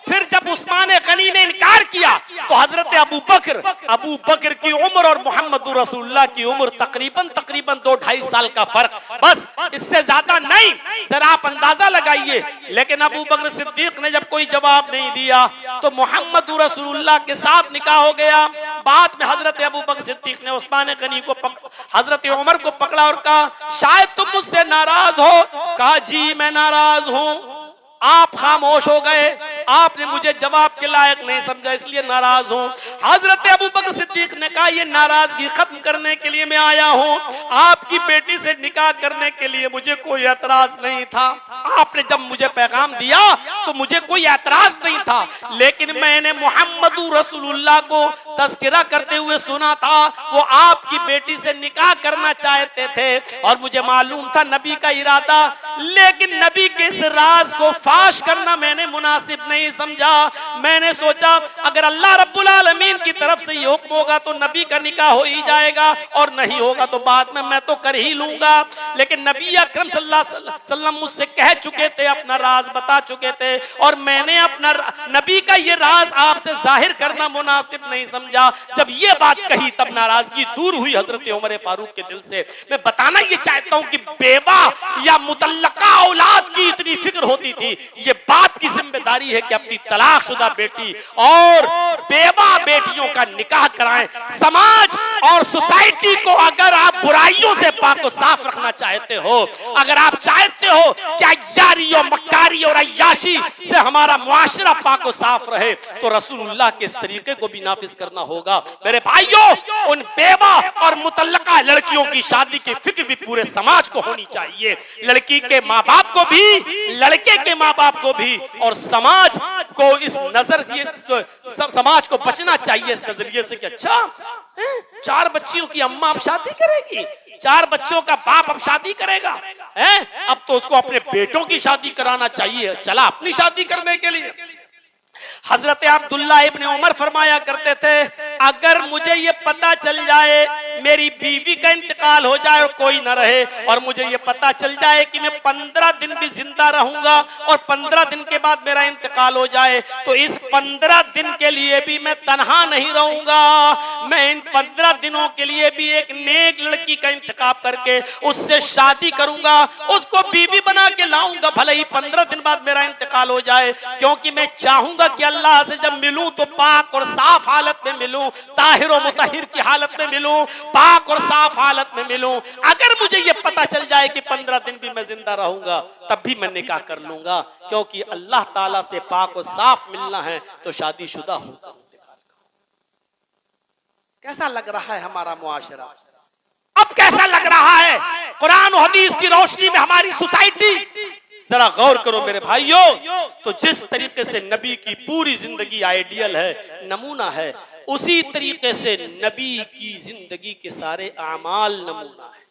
फिर जब उस्मान गनी ने इनकार किया तो हजरत अबू बकर की उम्र और मोहम्मद रसूलुल्लाह की उम्र तकरीबन 2-2.5 साल का फर्क, बस इससे ज्यादा नहीं। जरा आप अंदाजा लगाइए। लेकिन अबू बकर सिद्दीक ने जब कोई जवाब नहीं दिया तो मोहम्मद रसूलुल्लाह के साथ निकाह हो गया। बाद में हजरत अबू बकर सिद्दीक ने उस्मान गनी को हजरत उमर को पकड़ा और कहा, शायद तुम मुझसे नाराज हो। कहा, जी मैं नाराज हूं। आप खामोश हो गए, आपने मुझे जवाब के लायक नहीं समझा, इसलिए नाराज हूं। हजरत अबू बकर सिद्दीक ने कहा, ये नाराजगी खत्म करने के लिए मैं आया हूं, आपकी बेटी से निकाह करने के लिए मुझे कोई एतराज नहीं था। आपने जब मुझे पैगाम दिया तो मुझे कोई एतराज नहीं था, लेकिन मैंने मोहम्मद रसूलुल्लाह को तस्करा करते हुए सुना था, वो आपकी बेटी से निकाह करना चाहते थे और मुझे मालूम था नबी का इरादा, लेकिन नबी के इस राज को फाश करना मैंने मुनासिब नहीं समझा। मैंने सोचा अगर अल्लाह रब्बुल आलमीन की तरफ से ये हुक्म होगा तो नबी का निकाह हो ही जाएगा, और नहीं होगा तो बाद में मैं तो कर ही लूंगा। लेकिन नबी अकरम सल्लल्लाहु अलैहि वसल्लम मुझसे कह चुके थे, अपना राज बता चुके थे, और मैंने अपना नबी का ये राज आपसे जाहिर करना मुनासिब नहीं समझा। जब ये बात कही तब नाराजगी दूर हुई हजरत उमर फारूक के दिल से। मैं बताना ये चाहता हूं कि बेवा या मुतल्लका औलाद की इतनी फिक्र होती थी, ये बात की जिम्मेदारी है कि अपनी तलाकशुदा बेटी और बेवा बेटियों का निकाह कराएं। समाज और सोसाइटी को अगर आप बुराइयों से पाक और साफ रखना चाहते हो, अगर आप चाहते हो कि अय्यारी और मक्कारी और अय्याशी से हमारा मुआशरा पाक और साफ रहे, तो रसूलुल्लाह के इस तरीके को भी नाफिज करना होगा। मेरे भाइयों, उन बेवा और मुतल्लका लड़कियों की शादी की फिक्र भी पूरे समाज को होनी चाहिए। लड़की के माँ बाप को भी, लड़के के माँ बाप को भी, और समाज को इस नजर से, समाज को बचना चाहिए इस नजरिए से कि अच्छा 4 बच्चियों की अम्मा अब शादी करेगी, 4 बच्चों का बाप अब शादी करेगा, अब तो उसको अपने बेटों की शादी कराना चाहिए, चला अपनी शादी करने के लिए। हजरत अब्दुल्लाह इब्न उमर फरमाया करते थे, अगर मुझे ये पता चल जाए मेरी बीवी का इंतकाल हो जाए और कोई न रहे, और मुझे ये पता चल जाए कि मैं 15 दिन भी जिंदा रहूंगा और 15 दिन के बाद मेरा इंतकाल हो जाए, तो इस 15 दिन के लिए भी मैं तन्हा नहीं रहूंगा। मैं इन 15 दिनों के लिए भी एक नेक लड़की का इंतखाब करके उससे शादी करूंगा, उसको बीवी बना के लाऊंगा, भले ही 15 दिन बाद मेरा इंतकाल हो जाए, क्योंकि मैं चाहूंगा कि अल्लाह से जब मिलूं तो पाक और साफ हालत में मिलूं, ताहिर और मुतहिर की हालत में मिलूं, पाक और साफ हालत में मिलूं। अगर मुझे ये पता चल जाए कि 15 दिन भी मैं जिंदा रहूंगा, तब भी मैं निकाह कर लूंगा, क्योंकि अल्लाह ताला से पाक और साफ मिलना है तो शादीशुदा होगा। कैसा लग रहा है हमारा मुआशरा? अब कैसा लग रहा है कुरान और हदीस की रोशनी में हमारी सोसाइटी? जरा गौर करो मेरे भाइयों। तो जिस तरीके से नबी की पूरी जिंदगी आइडियल है, नमूना है, उसी तरीके से नबी की जिंदगी के सारे आमाल नमूना है।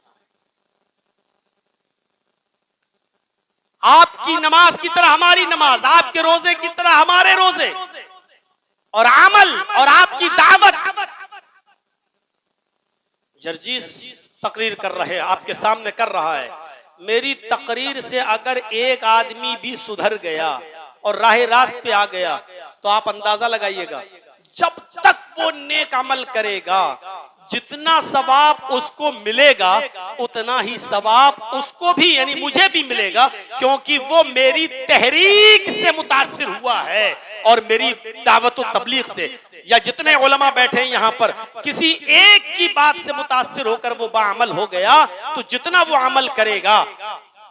आपकी नमाज की तरह हमारी नमाज, आपके रोजे की तरह हमारे रोजे, और अमल और आपकी दावत। जर्जीस तकरीर कर रहे, आपके सामने कर रहा है, मेरी तकरीर से अगर एक आदमी भी सुधर गया और राह रास्त पे आ गया तो आप अंदाजा लगाइएगा, जब तक वो नेक अमल करेगा, जितना सवाब उसको मिलेगा उतना ही सवाब उसको भी यानी मुझे भी मिलेगा, क्योंकि वो मेरी तहरीक से मुतासिर हुआ है और मेरी दावत व तबलीग से। या जितने उलमा बैठे हैं यहाँ पर, किसी एक की बात से मुतासिर होकर वो बाअमल हो गया, तो जितना वो अमल करेगा,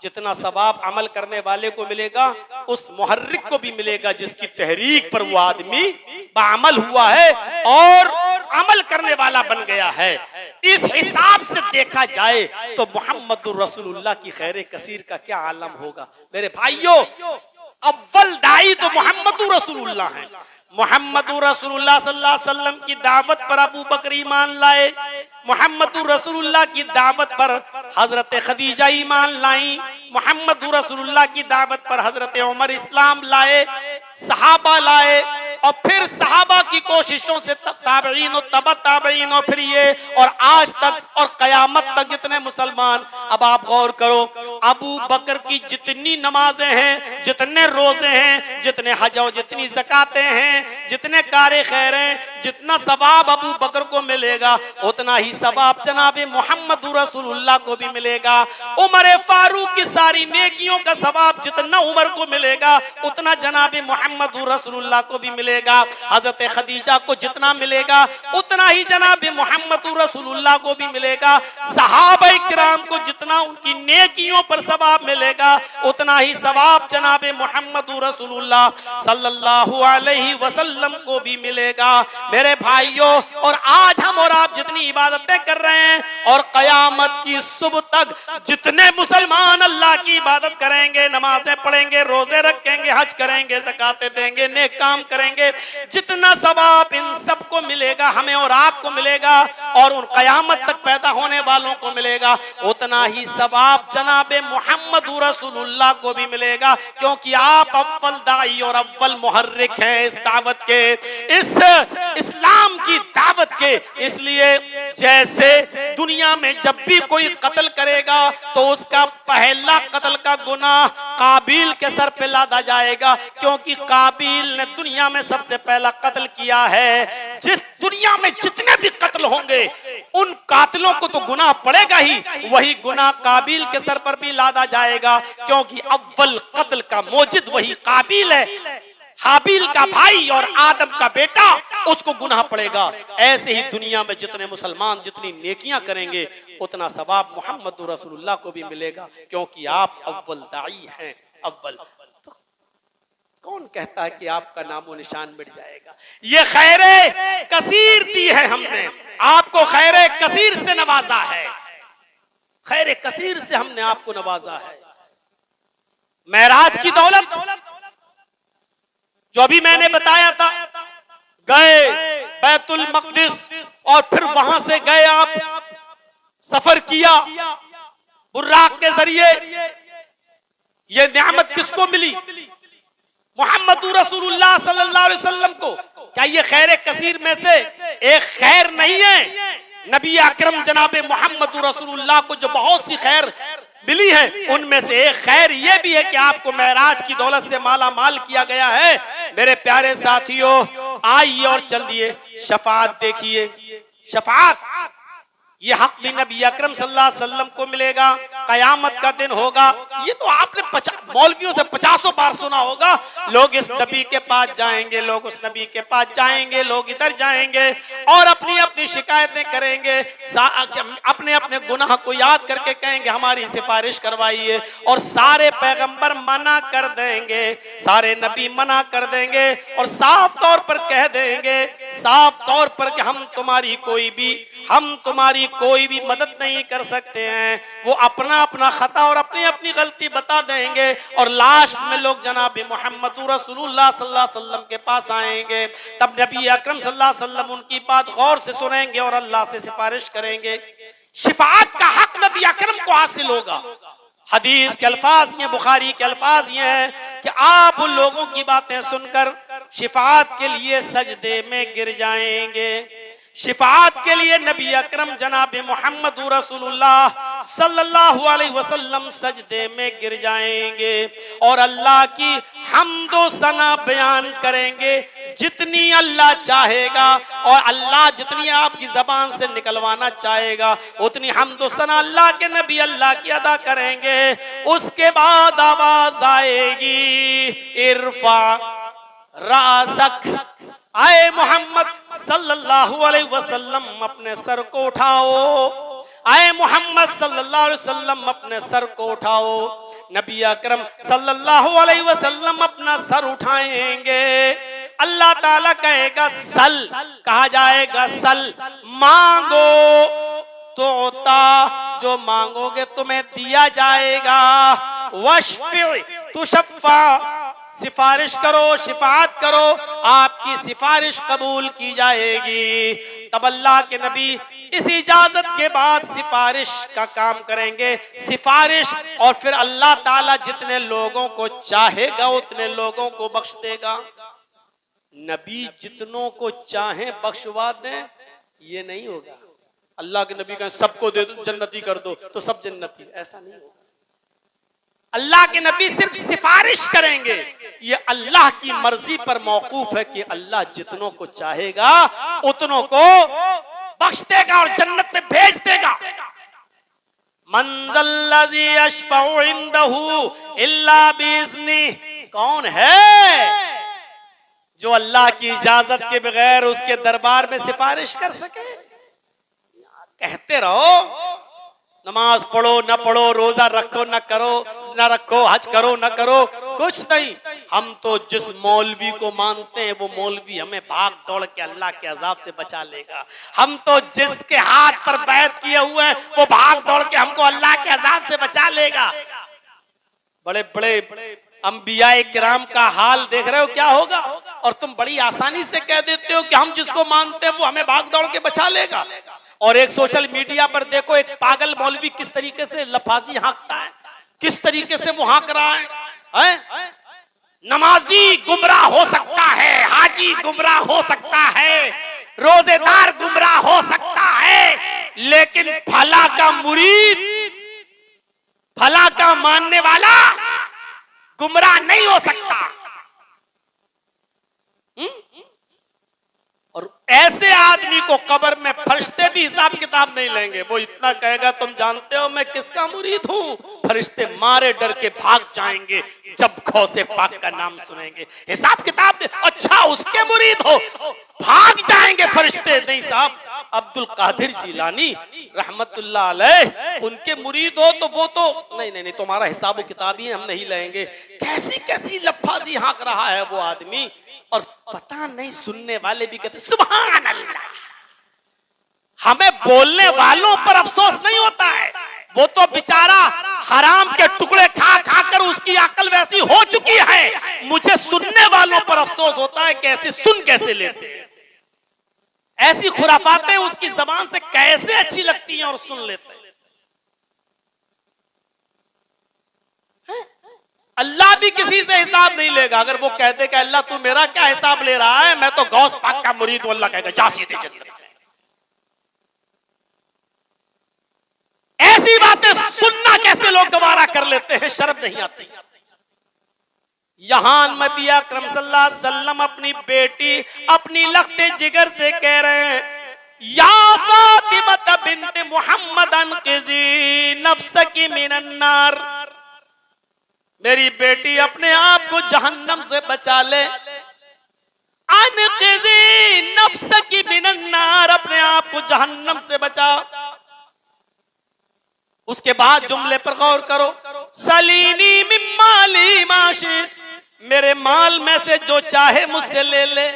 जितना सवाब अमल करने वाले को मिलेगा उस मुहर्रिक को भी मिलेगा जिसकी तहरीक पर वो आदमी बाअमल हुआ है और अमल करने वाला बन गया है। इस हिसाब से देखा जाए तो मोहम्मदुर रसूलुल्लाह की खैर कसीर का क्या आलम होगा। मेरे भाइयों, अव्वल दाई तो मोहम्मदुर रसूलुल्लाह हैं। मोहम्मदुर रसूलुल्लाह सल्लल्लाहु अलैहि वसल्लम की दावत पर अबू बकर ईमान लाए, मोहम्मदुर रसूलुल्लाह की दावत पर हजरत खदीजा ईमान लाई, मोहम्मदुर रसूलुल्लाह की दावत पर हजरत उमर इस्लाम लाए, सहाबा लाए, और फिर सहाबा की कोशिशों से ताबईन और तबा ताबईन और फिर ये और आज तक और कयामत तक जितने मुसलमान। अब आप गौर करो, अबू बकर की जितनी नमाजें हैं, जितने रोजे हैं, जितने हज और जितनी ज़कातें हैं, जितने कारे खैर हैं, जितना सवाब अबू बकर को मिलेगा उतना ही सवाब जनाब मोहम्मद रसूलुल्लाह को भी मिलेगा। उमर फारूक की सारी नेकियों का सवाब जितना उमर को मिलेगा उतना जनाब मोहम्मद रसूलुल्लाह को भी मिलेगा। हजरत खदीजा को जितना मिलेगा उतना ही जनाब मोहम्मद रसूलुल्लाह को भी मिलेगा। सहाबा किराम को जितना उनकी नेकियों पर सवाब मिलेगा उतना ही सवाब जनाब मोहम्मद रसूलुल्लाह सल्लल्लाहु अलैहि वसल्लम को भी मिलेगा। मेरे भाइयों, और आज हम और आप जितनी इबादतें कर रहे हैं और कयामत की सुबह तक जितने मुसलमान अल्लाह की इबादत करेंगे, नमाजें पढ़ेंगे, रोजे रखेंगे, हज करेंगे, ज़कातें देंगे, नेक काम करेंगे, जितना सवाब इन सबको मिलेगा हमें और आपको मिलेगा और उन कयामत तक पैदा होने वालों को मिलेगा, उतना ही सवाब जनाबे मोहम्मद रसूलुल्लाह को भी मिलेगा, क्योंकि आप अव्वल दाई और अव्वल मुहर्रिक हैं इस दावत के, इस इस्लाम की दावत के। इसलिए जैसे दुनिया में जब भी कोई कत्ल करेगा तो उसका पहला कत्ल का गुनाह काबिल के सर पे लादा जाएगा, क्योंकि काबिल ने दुनिया में सबसे पहला कत्ल किया है। जिस दुनिया में जितने भी कत्ल होंगे उन कातिलों को तो गुनाह पड़ेगा ही, वही गुनाह काबिल के सर पर भी लादा जाएगा, क्योंकि अव्वल कत्ल का मौजिद वही काबिल है। हाबिल का भाई और आदम का बेटा, उसको गुनाह पड़ेगा। ऐसे ही दुनिया में जितने मुसलमान जितनी नेकियां करेंगे उतना सवाब मोहम्मद रसूलुल्लाह को भी मिलेगा, क्योंकि आप अव्वल दाई हैं। अव्वल तो कौन कहता है कि आपका नामो निशान मिट जाएगा। ये खैरे कसीर दी है हमने, आपको खैरे कसीर से नवाजा है, खैरे कसीर से हमने आपको नवाजा है। मेराज की दौलत जो अभी मैंने बताया था, गए बैतुल मक़दिस और फिर वहां से गए आप, सफर किया बुर्राक के जरिए। ये नेमत किसको मिली? मोहम्मद रसूलुल्लाह सल्लल्लाहु अलैहि वसल्लम को। क्या ये खैर कसीर में से एक खैर नहीं है? नबी अकरम जनाबे मोहम्मद रसूलुल्लाह को जो बहुत सी खैर मिली है उनमें से एक खैर ये भी है कि आपको मेराज की दौलत से माला माल किया गया है। मेरे प्यारे साथियों, आइए और चलिए शफाअत देखिए। शफाअत ये हक भी नबी अकरम सल्लल्लाहु अलैहि वसल्लम को मिलेगा, कयामत का दिन होगा। ये तो आपने मौलवियों से 50 बार सुना होगा, लोग इस नबी के पास जाएंगे, लोग उस नबी के पास जाएंगे, लोग इधर जाएंगे और अपनी अपनी शिकायतें करेंगे, अपने अपने गुनाह को याद करके कहेंगे हमारी सिफारिश करवाइए, और सारे पैगंबर मना कर देंगे, सारे नबी मना कर देंगे और साफ तौर पर कह देंगे, साफ तौर पर कि हम तुम्हारी कोई भी मदद नहीं कर सकते हैं। वो अपना अपना खता और अपनी अपनी गलती बता देंगे और लास्ट में लोग जनाब मोहम्मद रसूलुल्लाह सल्लल्लाहु अलैहि वसल्लम के पास आएंगे। तब नबी अकरम सल्लल्लाहु अलैहि वसल्लम उनकी बात गौर से सुनेंगे और अल्लाह से सिफारिश करेंगे। शिफाअत का हक नबी अकरम को हासिल होगा। हदीस के अल्फाज ये, बुखारी के अल्फाज ये हैं कि आप उन लोगों की बातें सुनकर शिफाअत के लिए सजदे में गिर जाएंगे। शिफाअत के लिए नबी अकरम जनाब मोहम्मद रसूलुल्लाह सल्लल्लाहु अलैहि वसल्लम सजदे में गिर जाएंगे और अल्लाह की हम्दो सना बयान करेंगे, जितनी अल्लाह चाहेगा और अल्लाह जितनी आपकी जबान से निकलवाना चाहेगा उतनी हमदो सना अल्लाह के नबी अल्लाह की अदा करेंगे। उसके बाद आवाज आएगी, इरफा रासक, आए मोहम्मद सल्लल्लाहु अलैहि वसल्लम अपने सर को उठाओ, आए मोहम्मद सल्लल्लाहु अलैहि वसल्लम अपने सर को उठाओ। नबी अकरम सल्लल्लाहु अलैहि वसल्लम अपना सर उठाएंगे। अल्लाह ताला कहेगा सल, कहा जाएगा सल, मांगो तो जो मांगोगे तुम्हें दिया जाएगा। वशफी तुशफ़ा, सिफारिश करो, शिफात करो, आपकी सिफारिश कबूल की जाएगी। तब अल्लाह के नबी इस इजाजत के बाद सिफारिश का काम करेंगे, सिफारिश, और फिर अल्लाह ताला जितने लोगों को चाहेगा उतने लोगों को बख्श देगा। नबी जितनों को चाहे बख्शवा दें, ये नहीं होगा। अल्लाह के नबी का सबको दे दो, जन्नती कर दो, तो सब जन्नती, ऐसा नहीं होगा। अल्लाह के नबी सिर्फ सिफारिश करेंगे। ये अल्लाह की मर्जी पर मौकूफ है कि अल्लाह जितनों को चाहेगा उतनों को बख्श देगा और जन्नत में भेज देगा। मंज़ल्लज़ी यशफ़उ इंदहु इल्ला बिइज़्नि, कौन है जो अल्लाह की इजाजत के बगैर उसके दरबार में सिफारिश कर सके? कहते रहो, नमाज पढ़ो न पढ़ो, रोजा रखो न करो न रखो, हज करो न करो, कुछ नहीं। हम तो जिस मौलवी को मानते हैं वो मौलवी हमें भाग दौड़ के अल्लाह के अजाब से बचा लेगा। हम तो जिसके हाथ पर बैत किए हुए हैं वो भाग दौड़ के हमको अल्लाह के अजाब से बचा लेगा। बड़े बड़े अंबियाए किराम का हाल देख रहे हो क्या होगा, और तुम बड़ी आसानी से कह देते हो कि हम जिसको मानते हैं वो हमें भाग दौड़ के बचा लेगा। और एक सोशल मीडिया पर देखो एक पागल मौलवी किस तरीके से लफाजी हाँकता है, किस तरीके से वो हाँक रहा है? नमाजी गुमराह हो सकता है, हाजी गुमराह हो सकता है, रोजेदार गुमराह हो सकता है, लेकिन भला का मुरीद, भला का मानने वाला गुमराह नहीं हो सकता। और ऐसे आदमी को कब्र में फरिश्ते भी हिसाब किताब नहीं लेंगे। वो इतना कहेगा, तुम जानते हो मैं किसका मुरीद हूं? फरिश्ते मारे डर के भाग जाएंगे जब गौसे पाक का नाम सुनेंगे। हिसाब किताब दे, अच्छा उसके मुरीद हो, भाग जाएंगे फरिश्ते। नहीं साहब, अब्दुल कादिर जिलानी रहमतुल्लाह अलैह उनके मुरीद हो तो वो तो नहीं, तुम्हारा हिसाब किताब ही हम नहीं लेंगे। कैसी कैसी लफ्फाजी हाँक रहा है वो आदमी, और पता नहीं सुनने वाले भी कहते सुभान अल्लाह। हमें बोलने वालों पर अफसोस नहीं होता है, वो तो बेचारा हराम के टुकड़े खा खा कर उसकी अकल वैसी हो चुकी है। मुझे सुनने वालों पर अफसोस होता है, कैसे सुन कैसे लेते हैं, ऐसी खुराफातें उसकी जबान से कैसे अच्छी लगती हैं और सुन लेते हैं। अल्लाह भी किसी से हिसाब नहीं लेगा। अगर वो कहते कि अल्लाह तू मेरा क्या हिसाब ले रहा है, मैं तो गौस पाक का मुरीद हूं, अल्लाह कहेगा जा सीधे जन्नत में। ऐसी बातें सुनना कैसे लोग गवारा कर लेते हैं, शर्म नहीं आती। यहां नबी अकरम सल्लल्लाहु अलैहि वसल्लम अपनी बेटी अपनी लख्ते जिगर से कह रहे हैं, या फातिमा बिन्त मुहम्मद अनक़िज़ी नफ्सकी मिनन नार, मेरी बेटी अपने आप को जहन्नम से बचा ले। अनक़िज़ी नफ्सकी मिनन नार, अपने आप को जहन्नम से बचा। उसके बाद जुमले पर गौर करो, सलीनी मिन माली माशित, मेरे माल में से जो चाहे मुझसे ले ले।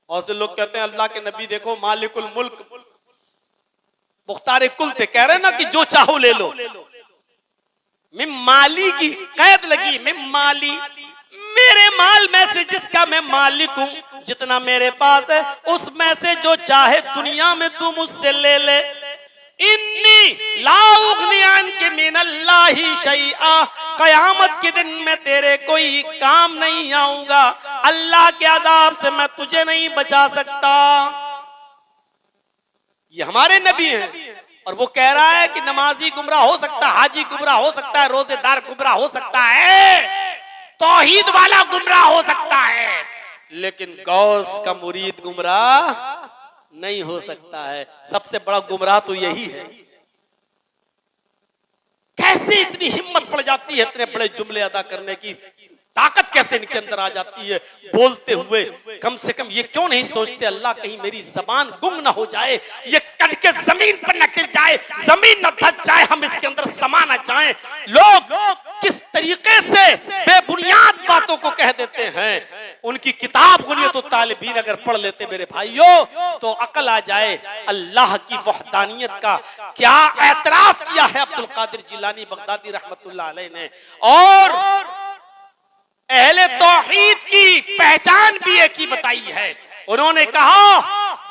और से लोग कहते हैं अल्लाह के नबी देखो मालिकुल मुल्क मुख्तार कुल थे, कह रहे ना कि जो चाहो ले लो। मिम माली की कैद लगी, मिम माली, मेरे माल में से जिसका मैं मालिक हूं, जितना मेरे पास है उसमें से जो चाहे दुनिया में तू मुझसे ले ले। इन्नी ला उगनी अन्के मिनल्लाहि शैआ, कयामत के दिन में तेरे कोई काम नहीं आऊंगा, अल्लाह के अजाब से मैं तुझे नहीं बचा सकता। ये हमारे नबी हैं, और वो कह रहा है कि नमाजी गुमराह हो सकता है, हाजी गुमराह हो सकता है, रोजेदार गुमराह हो सकता है, तौहीद वाला गुमराह हो सकता है, लेकिन गौस का मुरीद गुमराह नहीं हो सकता है। सबसे बड़ा गुमराह तो यही है। कैसे इतनी हिम्मत पड़ जाती है इतने बड़े जुमले अदा करने की, ताकत कैसे इनके अंदर आ जाती है बोलते हुए। कम से कम ये क्यों नहीं सोचते अल्लाह कहीं मेरी जबान गुम ना हो जाए, ये कट के जमीन पर न गिर जाए, जमीन न धस जाए, हम इसके अंदर समा न जाए। लोग किस तरीके से बेबुनियाद बातों को कह देते हैं। उनकी किताब बुनियत तालिबीन अगर पढ़ लेते मेरे भाइयों तो अकल आ जाए। अल्लाह की वहदानियत का क्या एतराफ किया है अब्दुल कादिर जिलानी बगदादी रहमतुल्लाह अलैह ने, और अहले तौहीद की पहचान भी एक ही बताई है। उन्होंने कहा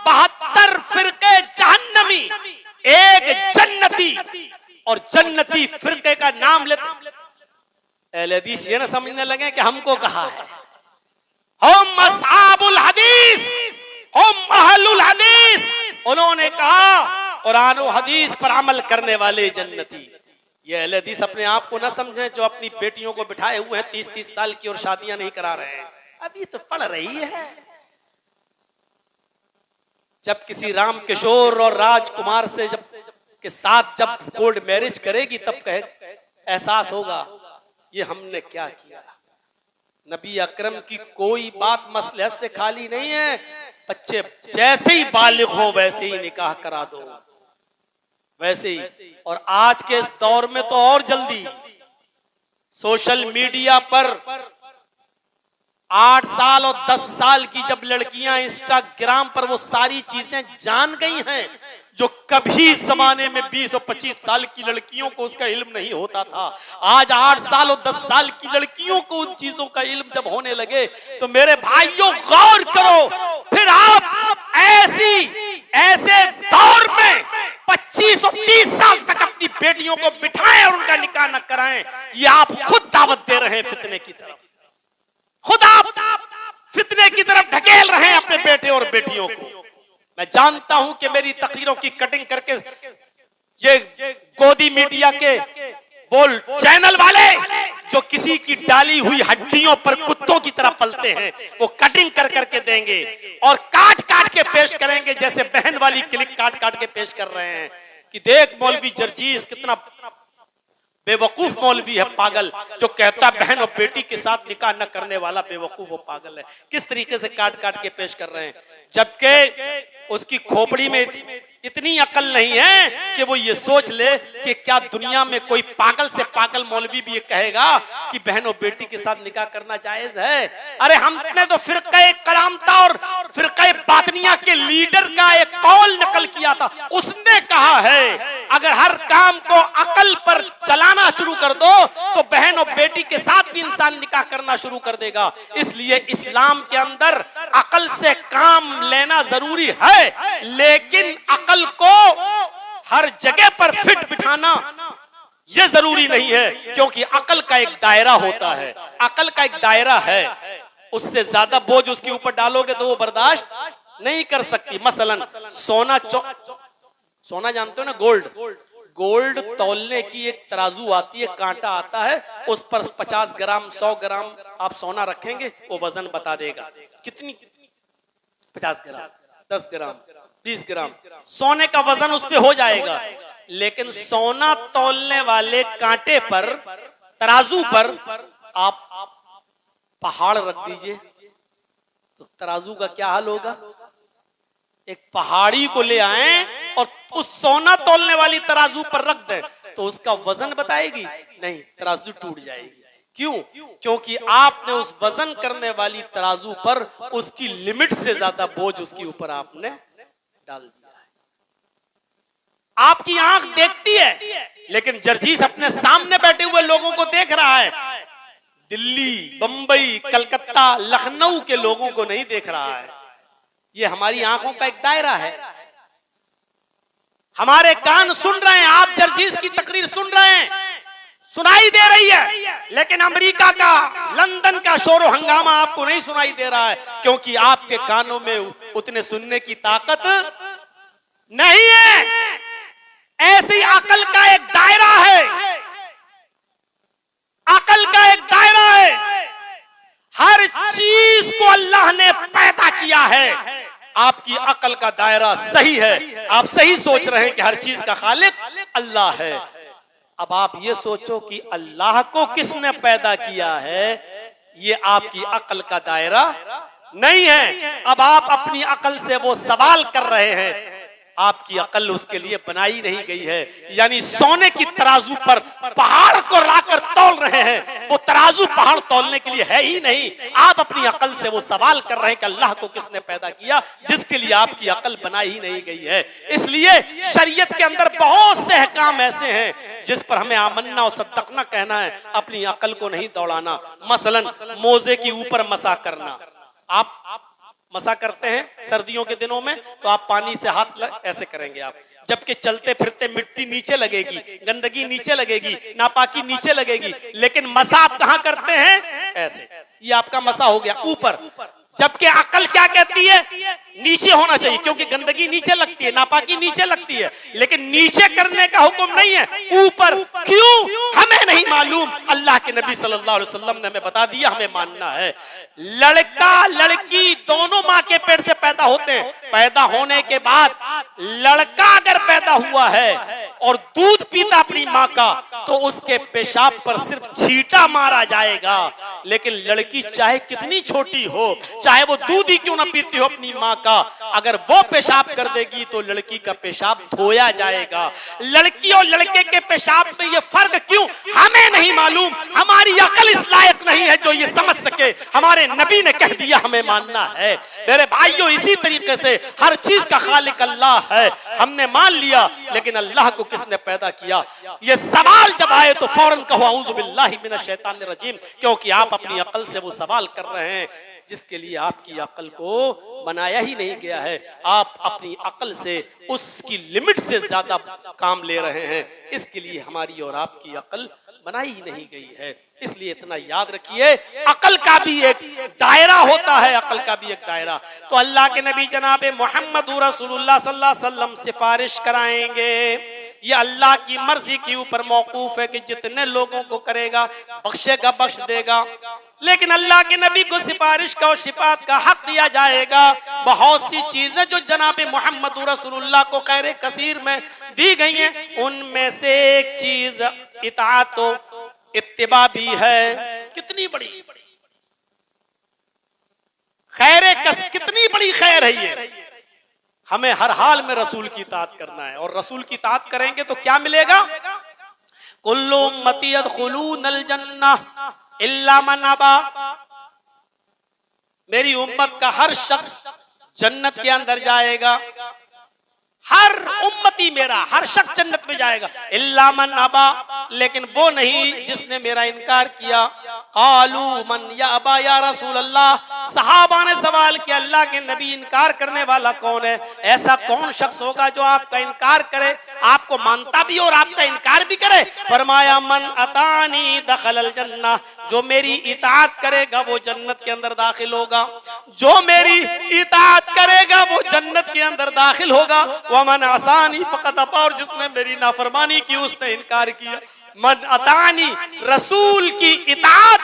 72 फिरके जहन्नमी, एक जन्नती, और जन्नती फिरके का नाम लेते अहले हदीस ये ना समझने लगे कि हमको कहा है। हम अस्हाबुल हदीस, हम अहलुल हदीस। उन्होंने कहा कुरान और हदीस पर अमल करने वाले जन्नती। ये अहले हदीस अपने आप को ना समझें जो अपनी बेटियों को बिठाए हुए हैं 30-30 साल की और शादियां नहीं करा रहे हैं, अभी तो पढ़ रही है। जब किसी राम किशोर और राजकुमार से जब के साथ जब कोर्ट मैरिज करेगी तब कहे एहसास होगा ये हमने क्या किया। नबी अकरम की कोई बात मसलहत से खाली नहीं है। बच्चे जैसे ही बालिग हो वैसे ही निकाह करा दो, वैसे ही। और आज के इस दौर में तो और जल्दी सोशल मीडिया पर 8 साल और 10 साल की जब लड़कियां इंस्टाग्राम पर वो सारी चीजें जान गई हैं जो कभी जमाने में 20 और 25 साल की लड़कियों को उसका इल्म नहीं होता था। आज 8 साल और 10 साल की लड़कियों को उन चीजों का इल्म जब होने लगे तो मेरे भाइयों गौर करो, फिर आप ऐसे दौर में 25 और 30 साल तक अपनी बेटियों को बिठाएं और उनका निकाह न कराएं, ये आप खुद दावत दे रहे हैं फितने की तरफ। खुद आप फितने की तरफ ढकेल रहे हैं अपने बेटे और बेटियों को। मैं जानता हूं कि मेरी तकरीरों की कटिंग करके ये गोदी मीडिया के वो चैनल वाले जो किसी की डाली हुई हड्डियों पर कुत्तों की तरह पलते हैं वो कटिंग कर करके देंगे और काट काट के पेश करेंगे, जैसे बहन वाली क्लिप काट काट के पेश कर रहे हैं कि देख मौलवी जर्जीस कितना बेवकूफ मौलवी है, पागल, जो कहता बहन और बेटी के साथ निकाह न करने वाला बेवकूफ वो पागल है। किस तरीके से काट काट के पेश कर रहे हैं, जबकि उसकी खोपड़ी में इतनी अकल नहीं है कि वो ये सोच ले कि क्या दुनिया में कोई पागल से पागल मौलवी भी ये कहेगा कि बहन और बेटी के साथ निकाह करना जायज है। अरे हमने तो फिरक़े करामता और फिरक़े बातनिया के लीडर का एक कौल नकल किया था। उसने कहा है अगर हर काम को अकल पर चलाना शुरू कर दो तो बहन और बेटी के साथ भी इंसान निकाह करना शुरू कर देगा। इसलिए इस्लाम के अंदर अकल से काम लेना जरूरी है, लेकिन अकल को हर जगह पर फिट बिठाना यह जरूरी नहीं है, क्योंकि अकल का एक दायरा होता है। अकल का एक दायरा है, उससे ज्यादा बोझ उसके ऊपर डालोगे तो वो बर्दाश्त नहीं कर सकती। मसलन सोना जानते हो ना, गोल्ड तौलने की एक तराजू आती है, कांटा आता है, उस पर 50 ग्राम 100 ग्राम आप सोना रखेंगे वो वजन बता देगा कितनी 50 ग्राम 10 ग्राम 20 ग्राम सोने का वजन उस पे हो जाएगा। लेकिन सोना तौलने वाले कांटे पर, तराजू पर आप पहाड़ रख दीजिए तो तराजू का क्या हाल होगा। एक पहाड़ी को ले आए और उस सोना तौलने वाली तराजू पर रख दें तो उसका वजन बताएगी नहीं, तराजू टूट जाएगी। क्यों? क्योंकि आपने उस वजन करने वाली तराजू पर उसकी लिमिट से ज्यादा बोझ उसके ऊपर आपने डाल दिया है। आपकी आंख देखती है लेकिन जर्जीस अपने सामने बैठे हुए लोगों को देख रहा है, दिल्ली, बंबई, कलकत्ता, लखनऊ के लोगों को नहीं देख रहा है। ये हमारी आंखों का एक दायरा है, हमारे कान सुन रहे हैं। आप जर्जीस की तकरीर सुन रहे हैं, सुनाई दे रही है, लेकिन अमेरिका का, लंदन का शोर हंगामा आपको नहीं सुनाई दे रहा है, क्योंकि आपके कानों में उतने सुनने की ताकत नहीं है। ऐसी अकल का एक दायरा है, अकल का एक दायरा है। हर चीज को अल्लाह ने अकल का दायरा सही है, आप सही सोच रहे हैं कि हर चीज का खालिक अल्लाह है। अब आप ये सोचो कि अल्लाह को किसने पैदा किया है, ये आपकी अकल का दायरा नहीं है। अब आप अपनी अकल से वो सवाल कर रहे हैं, आपकी अकल उसके लिए बनाई नहीं गई है। यानी सोने की तराजू पर पहाड़ को लाकर तौल रहे हैं, वो तराजू पहाड़ तौलने के लिए है ही नहीं। आप अपनी अकल से वो सवाल कर रहे हैं कि अल्लाह को किसने पैदा किया, जिसके लिए आपकी अकल बनाई ही नहीं गई है। इसलिए शरीयत के अंदर बहुत से अहकाम ऐसे हैं जिस पर हमें आमन्ना और सद्दकना कहना है, अपनी अकल को नहीं दौड़ाना। मसलन मोजे के ऊपर मसा करना, आप मसा करते हैं सर्दियों के दिनों में तो आप पानी से हाथ ऐसे करेंगे आप, जबकि चलते फिरते मिट्टी नीचे लगेगी, गंदगी नीचे लगेगी, नापाकी नीचे लगेगी, लेकिन मसा आप कहां करते हैं? ऐसे। ये आपका मसा हो गया ऊपर। जबकि अकल क्या कहती है? नीचे होना चाहिए, क्योंकि गंदगी नीचे लगती है, नापाकी नीचे लगती है, लेकिन नीचे करने का हुक्म नहीं है, ऊपर। क्यों? हमें नहीं मालूम, अल्लाह के नबी सल्लल्लाहु अलैहि वसल्लम ने हमें बता दिया, हमें मानना है। लड़का लड़की दोनों माँ के पेट से पैदा होते हैं। पैदा होने के बाद लड़का अगर पैदा हुआ है और दूध पीता अपनी माँ का, तो उसके पेशाब पर सिर्फ छींटा मारा जाएगा। लेकिन लड़की चाहे कितनी छोटी हो, चाहे वो दूध ही क्यों ना पीती हो अपनी माँ का, अगर वो पेशाब कर देगी तो लड़की का पेशाब धोया जाएगा। लड़की और लड़के के पेशाब में ये फर्क क्यों, हमें नहीं मालूम। हमारी अकल इस लायक नहीं है जो ये समझ सके। हमारे नबी ने कह दिया, हमें मानना है। मेरे भाइयों, इसी तरीके से हर चीज का खालिक अल्लाह है, हमने मान लिया। लेकिन अल्लाह को किसने पैदा किया, ये सवाल जब आए तो फौरन कहो औज़ु बिल्लाहि मिनश शैतानिर रजीम, क्योंकि आप अपनी अकल से वो सवाल कर रहे हैं जिसके लिए आपकी अकल को बनाया ही नहीं गया है। आप अपनी अकल से उसकी लिमिट से ज्यादा काम ले रहे हैं, इसके लिए हमारी और आपकी अकल बनाई ही नहीं गई है। इसलिए इतना याद रखिए, अकल का भी एक दायरा होता है, अकल का भी एक दायरा। तो अल्लाह के नबी जनाब मोहम्मद रसूलुल्लाह सल्लल्लाहु अलैहि वसल्लम सिफारिश कराएंगे। ये अल्लाह की मर्जी के ऊपर मौकूफ है कि जितने लोगों को करेगा बख्शेगा, बख्श देगा। लेकिन अल्लाह के नबी को सिफारिश का और शिफात का हक दिया जाएगा। बहुत सी चीजें जो जनाब मोहम्मद रसूलुल्लाह को खैर कसीर में दी गई हैं, उनमें से एक चीज इताअत इत्तिबा भी है। कितनी बड़ी खैर कस, कितनी बड़ी खैर है ये। हमें हर हाल में रसूल की इताअत करना है, और रसूल की इताअत करेंगे तो क्या मिलेगा? कुल्लु उम्मती यदखुलूनल जन्नह इल्ला मन अबा, मेरी उम्मत का हर शख्स जन्नत के अंदर जाएगा। हर उम्मती मेरा, हर शख्स जन्नत में जाएगा, इल्ला मन अबा, लेकिन वो नहीं जिसने मेरा इनकार किया। कालू मन या अबा या रसूल अल्लाह, सहाबा ने सवाल किया, अल्लाह के नबी इनकार करने वाला कौन है? ऐसा कौन शख्स होगा जो आपका इनकार करे, आपको मानता भी और आपका इनकार भी करे? फरमाया मन अतानी दखलल जन्नह, जो मेरी इताअत करेगा वो जन्नत के अंदर दाखिल होगा। जो मेरी इताअत करेगा वो जन्नत के अंदर दाखिल होगा। वमन असानी फकत अबा, और जिसने मेरी नाफरमानी की उसने इनकार किया। मन अतानी, रसूल की इताअत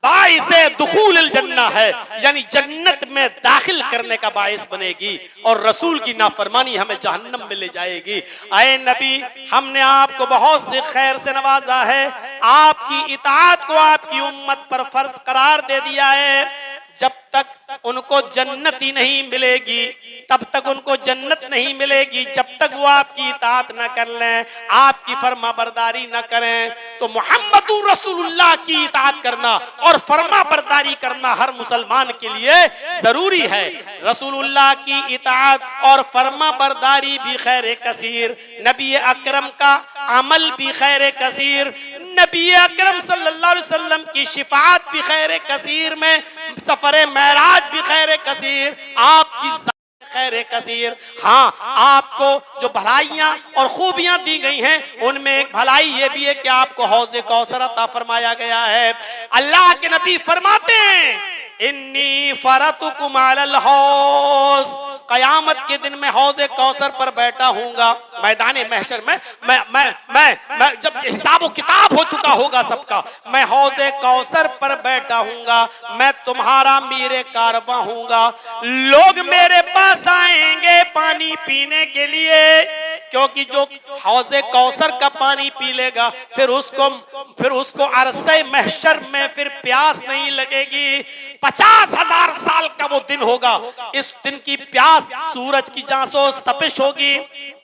बाइसे दुखूल जन्ना है, यानी जन्नत में दाखिल करने का बाइस बनेगी, और रसूल की नाफरमानी हमें जहन्नम में ले जाएगी। आए नबी, हमने आपको बहुत से खैर से नवाजा है, आपकी इताअत को आपकी उम्मत पर फर्ज करार दे दिया है। जब तक उनको जन्नत ही नहीं मिलेगी, तब तक उनको जन्नत नहीं मिलेगी, जब तक वो आपकी इताअत न कर लें, आपकी फर्मा बरदारी न करें। तो मोहम्मदुर रसूलुल्लाह की इताअत करना और फर्मा बरदारी करना हर मुसलमान के लिए जरूरी है। रसूलुल्लाह की इताअत और फर्मा बरदारी भी खैर कसीर, नबी अकरम का अमल भी खैर कसीर, नबी अकरम सल्लल्लाहु अलैहि वसल्लम की शिफाअत भी खैर कसीर में, सफरे मेराज भी खैर कसीर, आपकी खैर कसीर। हाँ, आपको जो भलाइयां और खूबियां दी गई हैं उनमें एक भलाई ये भी है कि आपको हौज़े कौसर अता फरमाया गया है। अल्लाह के नबी फरमाते हैं, इन्नी फरतुकुम अलल हौज़, कयामत के दिन मैं हौज़े कौसर पर बैठा हूँगा, मैदान महशर में मैं जब हिसाब किताब हो चुका होगा सबका, मैं हौज़े कौसर पर बैठा हूँगा, मैं तुम्हारा मीरे कारवा हूँगा। लोग मेरे पास आएंगे पानी पीने के लिए, क्योंकि जो हौज़े कौसर का पानी पी लेगा फिर उसको अरसे महशर में फिर प्यास नहीं लगेगी। 50,000 साल का वो दिन होगा। इस दिन की प्यास सूरज की जांसों तपिश होगी,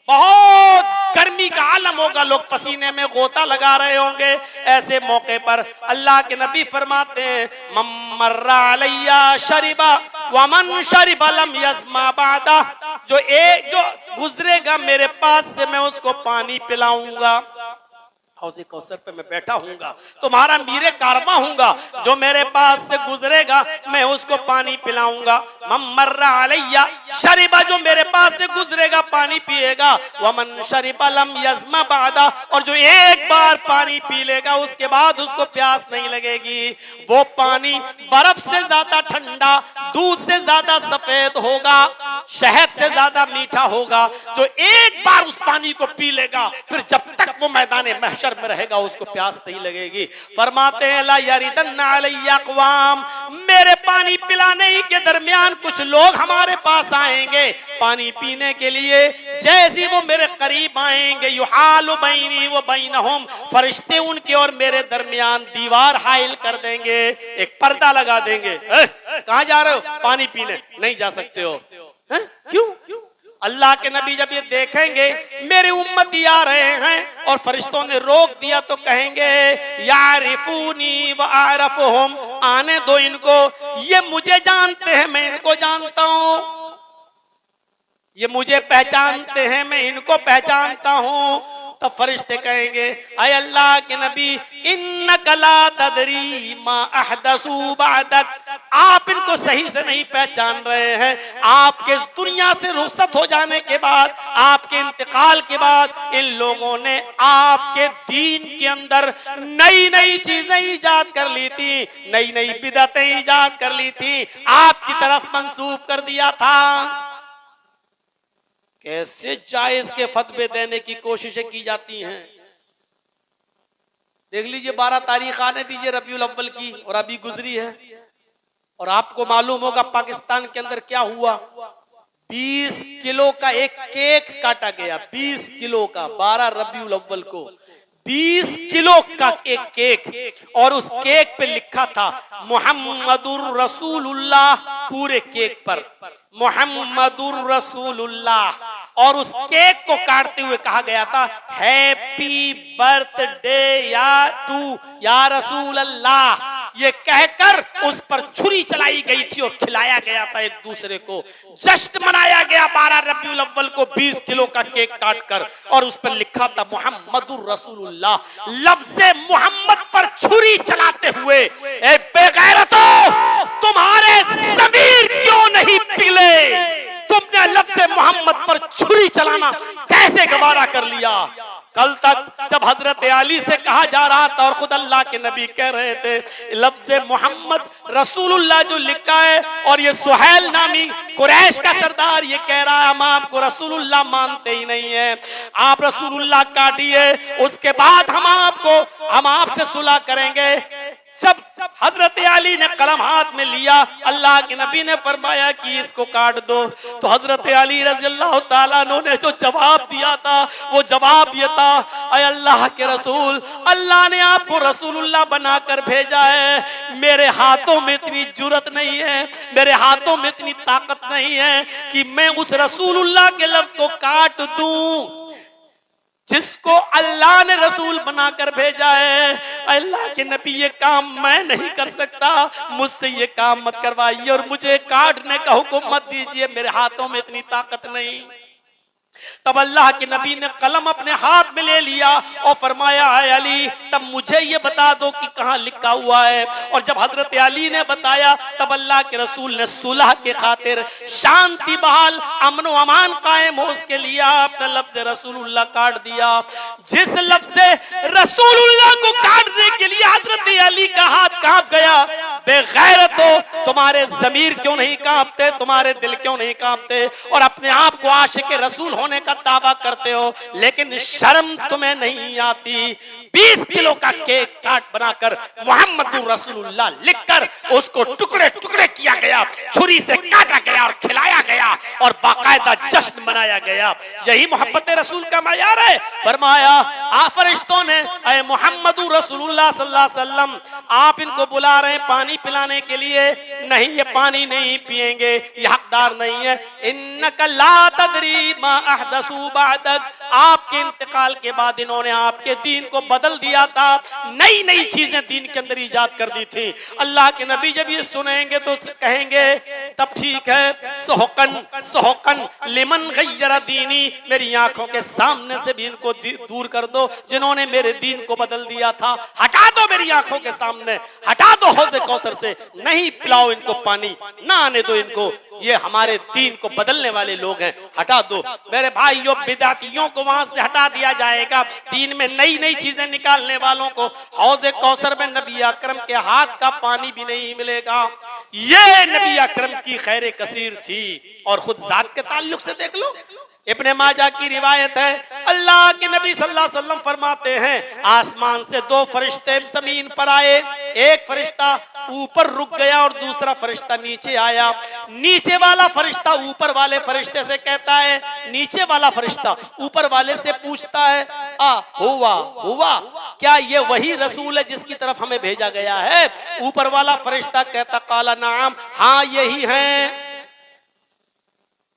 बहुत गर्मी का आलम होगा, लोग पसीने में गोता लगा रहे होंगे। ऐसे मौके पर अल्लाह के नबी फरमाते हैं, मम्मर्रा अलैया शरिबा वमन शरिबा लम यस्मा बादा, जो गुजरेगा मेरे पास से मैं उसको पानी पिलाऊंगा। हौज़े कौसर पे मैं बैठा हूँगा, तुम्हारा मीरे कारवा हूँगा, जो मेरे पास से गुजरेगा मैं उसको पानी पिलाऊंगा। मम्मर्रा अलैया शरिबा, जो मेरे पास से गुजरेगा पानी पिएगा। वमन शरिबा लम यज़्मा बादा, और जो एक बार पानी पी लेगा उसके बाद उसको प्यास नहीं लगेगी। वो पानी बर्फ से ज्यादा ठंडा, दूध से ज्यादा सफेद होगा, शहद से ज्यादा मीठा होगा। जो एक बार उस पानी को पी लेगा फिर जब तक वो मैदान महशर में रहेगा उसको प्यास नहीं लगेगी। फरमाते हैं ला यरिदन्ना अलैया अक़वाम, मेरे पानी पिलाने ही के दरमियान कुछ लोग हमारे पास आएंगे पानी पीने के लिए। जैसे वो मेरे करीब आएंगे, युहालु बैनी व बैनहुम, फरिश्ते उनके और मेरे दरमियान दीवार हाइल कर देंगे, एक पर्दा लगा देंगे। कहां जा रहे हो? पानी पीने। नहीं जा सकते हो। क्यों? अल्लाह के नबी जब ये देखेंगे मेरे उम्मती आ रहे हैं और फरिश्तों ने रोक दिया तो कहेंगे यारिफूनी व आरफुहुम, आने दो इनको, ये मुझे जानते हैं मैं इनको जानता हूं, ये मुझे पहचानते हैं मैं इनको पहचानता हूं। तब फरिश्ते कहेंगे ऐ अल्लाह के नबी इन्नका ला तदरी मा अहदसू बअदक, आप इनको सही से नहीं पहचान रहे हैं। आपके दुनिया से रुखसत हो जाने के बाद, आपके इंतकाल के बाद इन लोगों ने आपके दीन के अंदर नई नई चीजें इजाद कर ली थी, नई नई बिदअतें इजाद कर ली थी, आपकी तरफ मंसूब कर दिया था। कैसे जायज के फतवे देने की कोशिशें की जाती हैं। देख लीजिए 12 तारीख आने दीजिए रबीउल अव्वल की, और अभी गुजरी है। और आपको मालूम होगा पाकिस्तान के अंदर क्या हुआ, 20 किलो का एक केक काटा गया, 20 किलो का 12 रबीउल अव्वल को 20 किलो का एक केक, और उस केक पे लिखा था मुहम्मदुर रसूलुल्लाह, पूरे केक पर मुहम्मदुर रसूलुल्लाह। और उस केक को काटते हुए कहा गया था हैप्पी बर्थडे या रसूल अल्लाह। ये कहकर उस पर छुरी चलाई गई थी और खिलाया गया था एक दूसरे को। जश्न मनाया गया 12 रबीउल अव्वल को 20 किलो का केक काटकर, और उस पर लिखा था मुहम्मदुर रसूलुल्लाह। लफ्ज़े मोहम्मद पर छुरी चलाते हुए ए बेगैरतों, तुम्हारे ज़मीर क्यों नहीं पिघले? तुमने लफ्ज़े मोहम्मद पर छुरी चलाना कैसे गवारा कर लिया? कल तक जब हजरत अली से कहा जा रहा था और खुद अल्लाह के नबी कह रहे थे लफ्ज़े मोहम्मद रसूलुल्लाह जो लिखा है, और ये सुहैल नामी कुरैश का सरदार ये कह रहा है हम आपको रसूलुल्लाह मानते ही नहीं है, आप रसूलुल्लाह काटिए, उसके बाद हम आपसे सुलह करेंगे। जब हजरत अली ने कलम हाथ में लिया, अल्लाह के नबी ने फरमाया कि इसको काट दो, तो हजरत अली रज़ियल्लाहु ताला अन्हु ने जो जवाब दिया था वो जवाब ये था, ऐ अल्लाह के रसूल, अल्लाह ने आपको रसूलुल्लाह बनाकर भेजा है, मेरे हाथों में इतनी जुर्रत नहीं है, मेरे हाथों में इतनी ताकत नहीं है कि मैं उस रसूलुल्लाह के लफ्ज को काट दूं जिसको अल्लाह ने रसूल बनाकर भेजा है। अल्लाह के नबी ये काम मैं नहीं कर सकता, मुझसे ये काम मत करवाइए और मुझे काटने का हुक्म मत दीजिए, मेरे हाथों में इतनी ताकत नहीं। तब अल्लाह के नबी ने कलम अपने हाथ में ले लिया और फरमाया है अली, तब मुझे ये बता दो कि कहाँ लिखा हुआ है। और जब हजरत अली ने बताया तब अल्लाह के रसूल ने सुलह के खातिर, शांति बहाल, अमन व अमान कायम हो उसके लिए आपने लफ्ज़ रसूलुल्लाह काट दिया। जिस लफ्ज़ रसूलुल्लाह को काटने के लिए हजरत अली का हाथ कांप गया, बेगैरतो, तुम्हारे जमीर क्यों नहीं कांपते, तुम्हारे दिल क्यों नहीं कांपते, और अपने आप को आशिक रसूल होने का दावा करते हो, लेकिन शर्म तुम्हें नहीं आती। 20 किलो का केक काट बनाकर मोहम्मदुर रसूलुल्लाह लिखकर उसको टुकड़े टुकड़े किया गया, छुरी से काटा गया और खिलाया गया और बाकायदा जश्न मनाया गया। यही मोहब्बत रसूल का मयार है। फरमाया फरिश्तों ने, ऐ मोहम्मदुर रसूलुल्लाह सल्लल्लाहु अलैहि वसल्लम, आप इनको बुला रहे हैं पानी पिलाने के लिए, नहीं ये पानी नहीं पिएंगे, ये हकदार नहीं है। इन्नका ला तदरी मा अहदसू बअदक, आपके इंतकाल के बाद इन्होंने आपके दीन को बदल दिया था, नई नई चीजें दीन के अंदर इजाद कर दी थी। अल्लाह के नबी जब ये सुनेंगे तो कहेंगे तब ठीक है, सोहकन सोहकन लिमन गय्यर दीनी, मेरी आंखों के सामने से भी इनको दूर कर दो जिन्होंने मेरे दीन को बदल दिया था, हटा दो मेरी आंखों के सामने, हटा दो हौज़े कौसर से, नहीं पिलाओ इनको पानी, ना आने दो इनको, ये हमारे दीन को बदलने वाले लोग हैं, हटा दो। मेरे भाइयों, बिदातियों को वहां से हटा दिया जाएगा, दीन में नई नई चीजें निकालने वालों को हौज़े कौसर में नबी अकरम के हाथ का पानी भी नहीं मिलेगा। ये नबी अकरम की खैर कसीर थी। और खुद जात के ताल्लुक से देख लो, इब्ने माजा की रिवायत है, अल्लाह के नबी सल्लल्लाहु अलैहि वसल्लम फरमाते हैं, आसमान से 2 फरिश्ते जमीन पर आए, एक फरिश्ता ऊपर रुक गया और दूसरा फरिश्ता नीचे आया। नीचे वाला फरिश्ता ऊपर वाले फरिश्ते से कहता है, नीचे वाला फरिश्ता ऊपर वाले से पूछता है, हुआ हुआ, क्या ये वही रसूल है जिसकी तरफ हमें भेजा गया है? ऊपर वाला फरिश्ता कहता, काला नाम, हाँ यही है।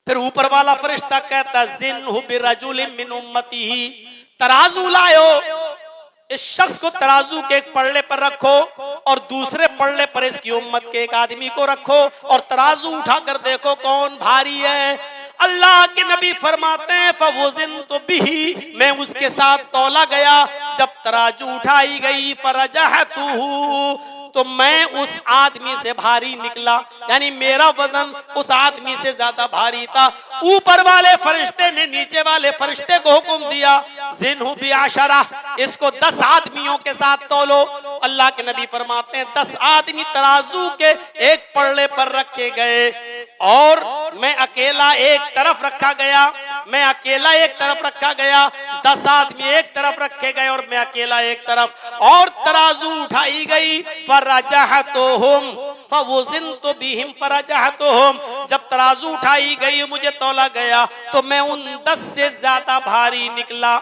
फिर ऊपर वाला फरिश्ता कहता, जिन्हु बिरजुलिन मिन उम्मतिही, तराजू लायो, इस शख्स को तराजू के एक पल्ले पर रखो और दूसरे पल्ले पर इसकी उम्मत के एक आदमी को रखो और तराजू उठाकर देखो कौन भारी है। अल्लाह के नबी फरमाते हैं, फवज़िनतु बिही, मैं उसके साथ तौला गया, जब तराजू उठाई गई, फरजहतुहु, तो मैं उस आदमी से भारी निकला, यानी मेरा वजन उस आदमी से ज्यादा भारी था। ऊपर वाले फरिश्ते ने नीचे वाले फरिश्ते को हुक्म दिया, जिन्हु बिआशरा, इसको 10 आदमियों के साथ तौलो। अल्लाह के नबी फरमाते हैं, 10 आदमी तराजू के एक पल्ले पर रखे गए और मैं अकेला एक तरफ रखा गया, मैं अकेला एक तरफ रखा गया, 10 आदमी एक तरफ रखे गए और मैं अकेला एक तरफ, और तराजू उठाई गई, फरजहतुहुम फवज़िनतु बिहिम फरजहतुहुम, जब तराजू उठाई गई मुझे तौला गया तो मैं उन 10 से ज्यादा भारी निकला।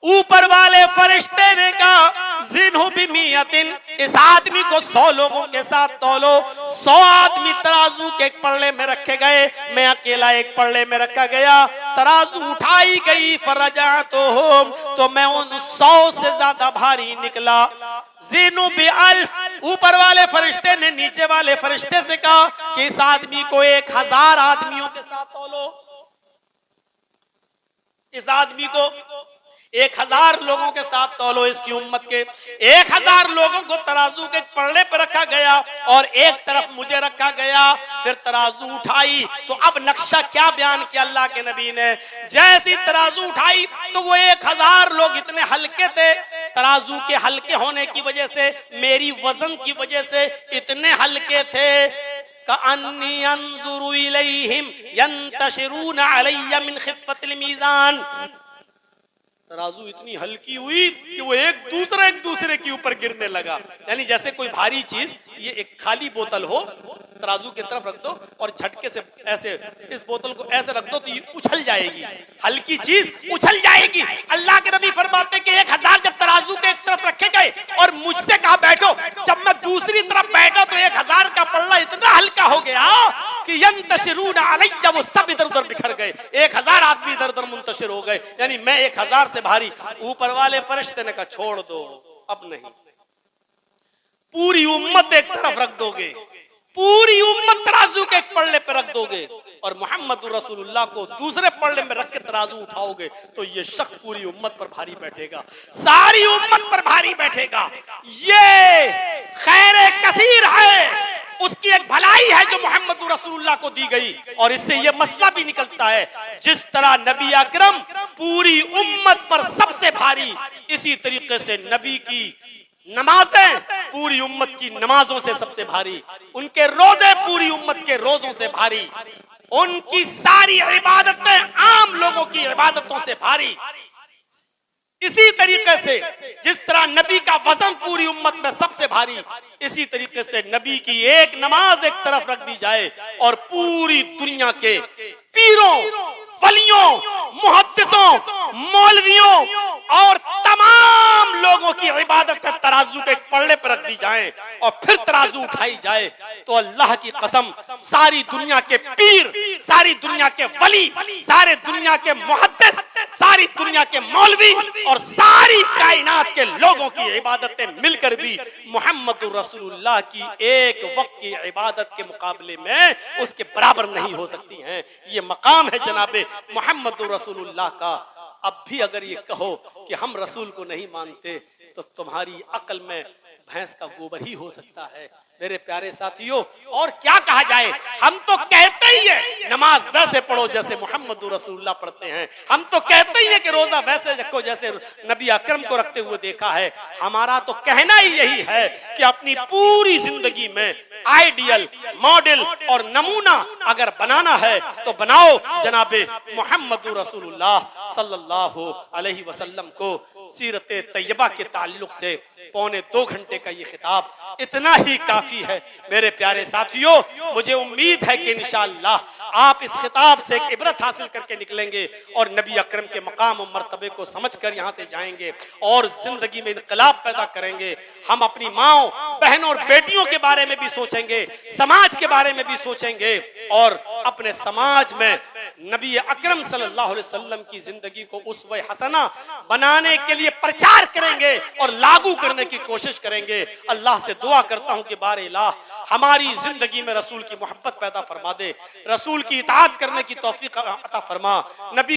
ऊपर वाले फरिश्ते ने कहा, जिन्हु बिमियतिन, इस आदमी को 100 लोगों के साथ तौलो। 100 आदमी तराजू के एक पल्ले में रखे गए, मैं अकेला एक पल्ले में रखा गया, तराजू उठाई गई, फरजअतुहुम, तो मैं उन 100 से ज्यादा भारी निकला। जिन्हु बिअल्फ, ऊपर वाले फरिश्ते ने नीचे वाले फरिश्ते से कहा कि इस आदमी को 1000 आदमियों के साथ तौलो, इस आदमी को 1000 लोगों के साथ तौलो, इसकी उम्मत के 1000 लोगों को तराजू के पल्ले पर रखा गया और एक तरफ मुझे रखा गया। फिर तराजू उठाई तो अब नक्शा क्या बयान किया अल्लाह के नबी ने, जैसी तराजू उठाई तो वो 1000 लोग इतने हल्के थे, तराजू के हल्के होने की वजह से, मेरी वजन की वजह से इतने हल्के थे, कअन्नी अंजुरु इलैहिम यंतशिरून अलैया मिन खिफ़्फ़तिल मीज़ान, तराजू इतनी हल्की हुई कि वो एक दूसरे के ऊपर गिरने लगा। यानी जैसे कोई भारी चीज, ये एक खाली बोतल हो, तराजू की तरफ रख दो और झटके से ऐसे इस बोतल को ऐसे रख दो तो ये उछल जाएगी, हल्की चीज उछल जाएगी। अल्लाह के नबी फरमाते कि 1000 जब तराजू के एक तरफ रखे गए और मुझसे कहा बैठो, जब मैं दूसरी तरफ बैठा तो 1000 का पल्ला इतना हल्का हो गया कि यंतशिरून अलैया, वो सब इधर उधर बिखर गए, 1000 आदमी इधर उधर मुंतशिर हो गए, यानी मैं 1000 से भारी। ऊपर वाले फरिश्ते ने कहा छोड़ दो, अब नहीं, पूरी उम्मत एक तरफ रख दोगे, पूरी उम्मत तराजू के एक पल्ले पे रख दोगे और मोहम्मद रसूलुल्लाह को दूसरे पल्ले में रख के तराजू उठाओगे तो ये शख्स पूरी उम्मत पर भारी बैठेगा, सारी उम्मत पर भारी बैठेगा। ये खैर कसीर है, उसकी एक भलाई है जो मोहम्मद रसूलुल्लाह को दी गई। और इससे यह मसला भी निकलता है, जिस तरह नबी अकरम पूरी उम्मत पर सबसे भारी, इसी तरीके से नबी की नमाजें पूरी उम्मत की नमाजों से सबसे भारी, उनके रोजे पूरी उम्मत के रोजों से भारी, उनकी सारी इबादतें आम लोगों की इबादतों से भारी। इसी तरीके से जिस तरह नबी का वजन पूरी उम्मत में सबसे भारी, इसी तरीके से नबी की एक नमाज एक तरफ रख दी जाए और पूरी दुनिया के पीरों, वलियों, मुहद्दिसों, मौलवियों और तमाम लोगों की इबादत तराजू के पल्ले पर रख दी जाए और फिर तराजू उठाई जाए, तो अल्लाह की कसम सारी दुनिया के पीर, सारी दुनिया के वली, सारे दुनिया के मुहद्दिस, सारी दुनिया के मौलवी और सारी कायनात के लोगों की इबादतें मिलकर भी मोहम्मद रसूलुल्लाह की एक वक्त की इबादत के मुकाबले में उसके बराबर नहीं हो सकती हैं। ये मकाम है जनाबे मोहम्मद रसूलुल्लाह का। अब भी अगर ये कहो कि हम रसूल को नहीं मानते तो तुम्हारी अक्ल में भैंस का गोबर ही हो सकता है। मेरे प्यारे साथियों, और क्या कहा जाए, हम तो कहते ही है नमाज वैसे पढ़ो जैसे मोहम्मद रसूलुल्लाह पढ़ते हैं, हम तो कहते ही है कि रोजा वैसे रखो जैसे नबी अकरम को रखते हुए देखा है। हमारा तो कहना ही यही है कि अपनी पूरी जिंदगी में आइडियल, मॉडल और नमूना अगर बनाना है तो बनाओ जनाबे मोहम्मद रसूलुल्लाह सल्लल्लाहु अलैहि वसल्लम को। सीरत तैयबा के ताल्लुक से 1.25 घंटे का ये खिताब इतना ही काफी है। मेरे प्यारे साथियों, मुझे उम्मीद है कि इंशाअल्लाह आप इस खिताब से एक इबरत हासिल करके निकलेंगे और नबी अकरम के मकाम और मर्तबे को समझकर यहाँ से जाएंगे और जिंदगी में इनकलाब पैदा करेंगे। हम अपनी माओ, बहनों और बेटियों के बारे में भी सोचेंगे, समाज के बारे में भी सोचेंगे और अपने समाज में नबी अकरम सल्लल्लाहु अलैहि वसल्लम की जिंदगी को उसवे हसना बनाने के लिए प्रचार करेंगे और लागू करने की कोशिश करेंगे। अल्लाह से दुआ करता हूं कि बारे इलाह हमारी जिंदगी में रसूल की मोहब्बत पैदा फरमा दे, रसूल की इताअत करने की तौफीक अता फरमा, नबी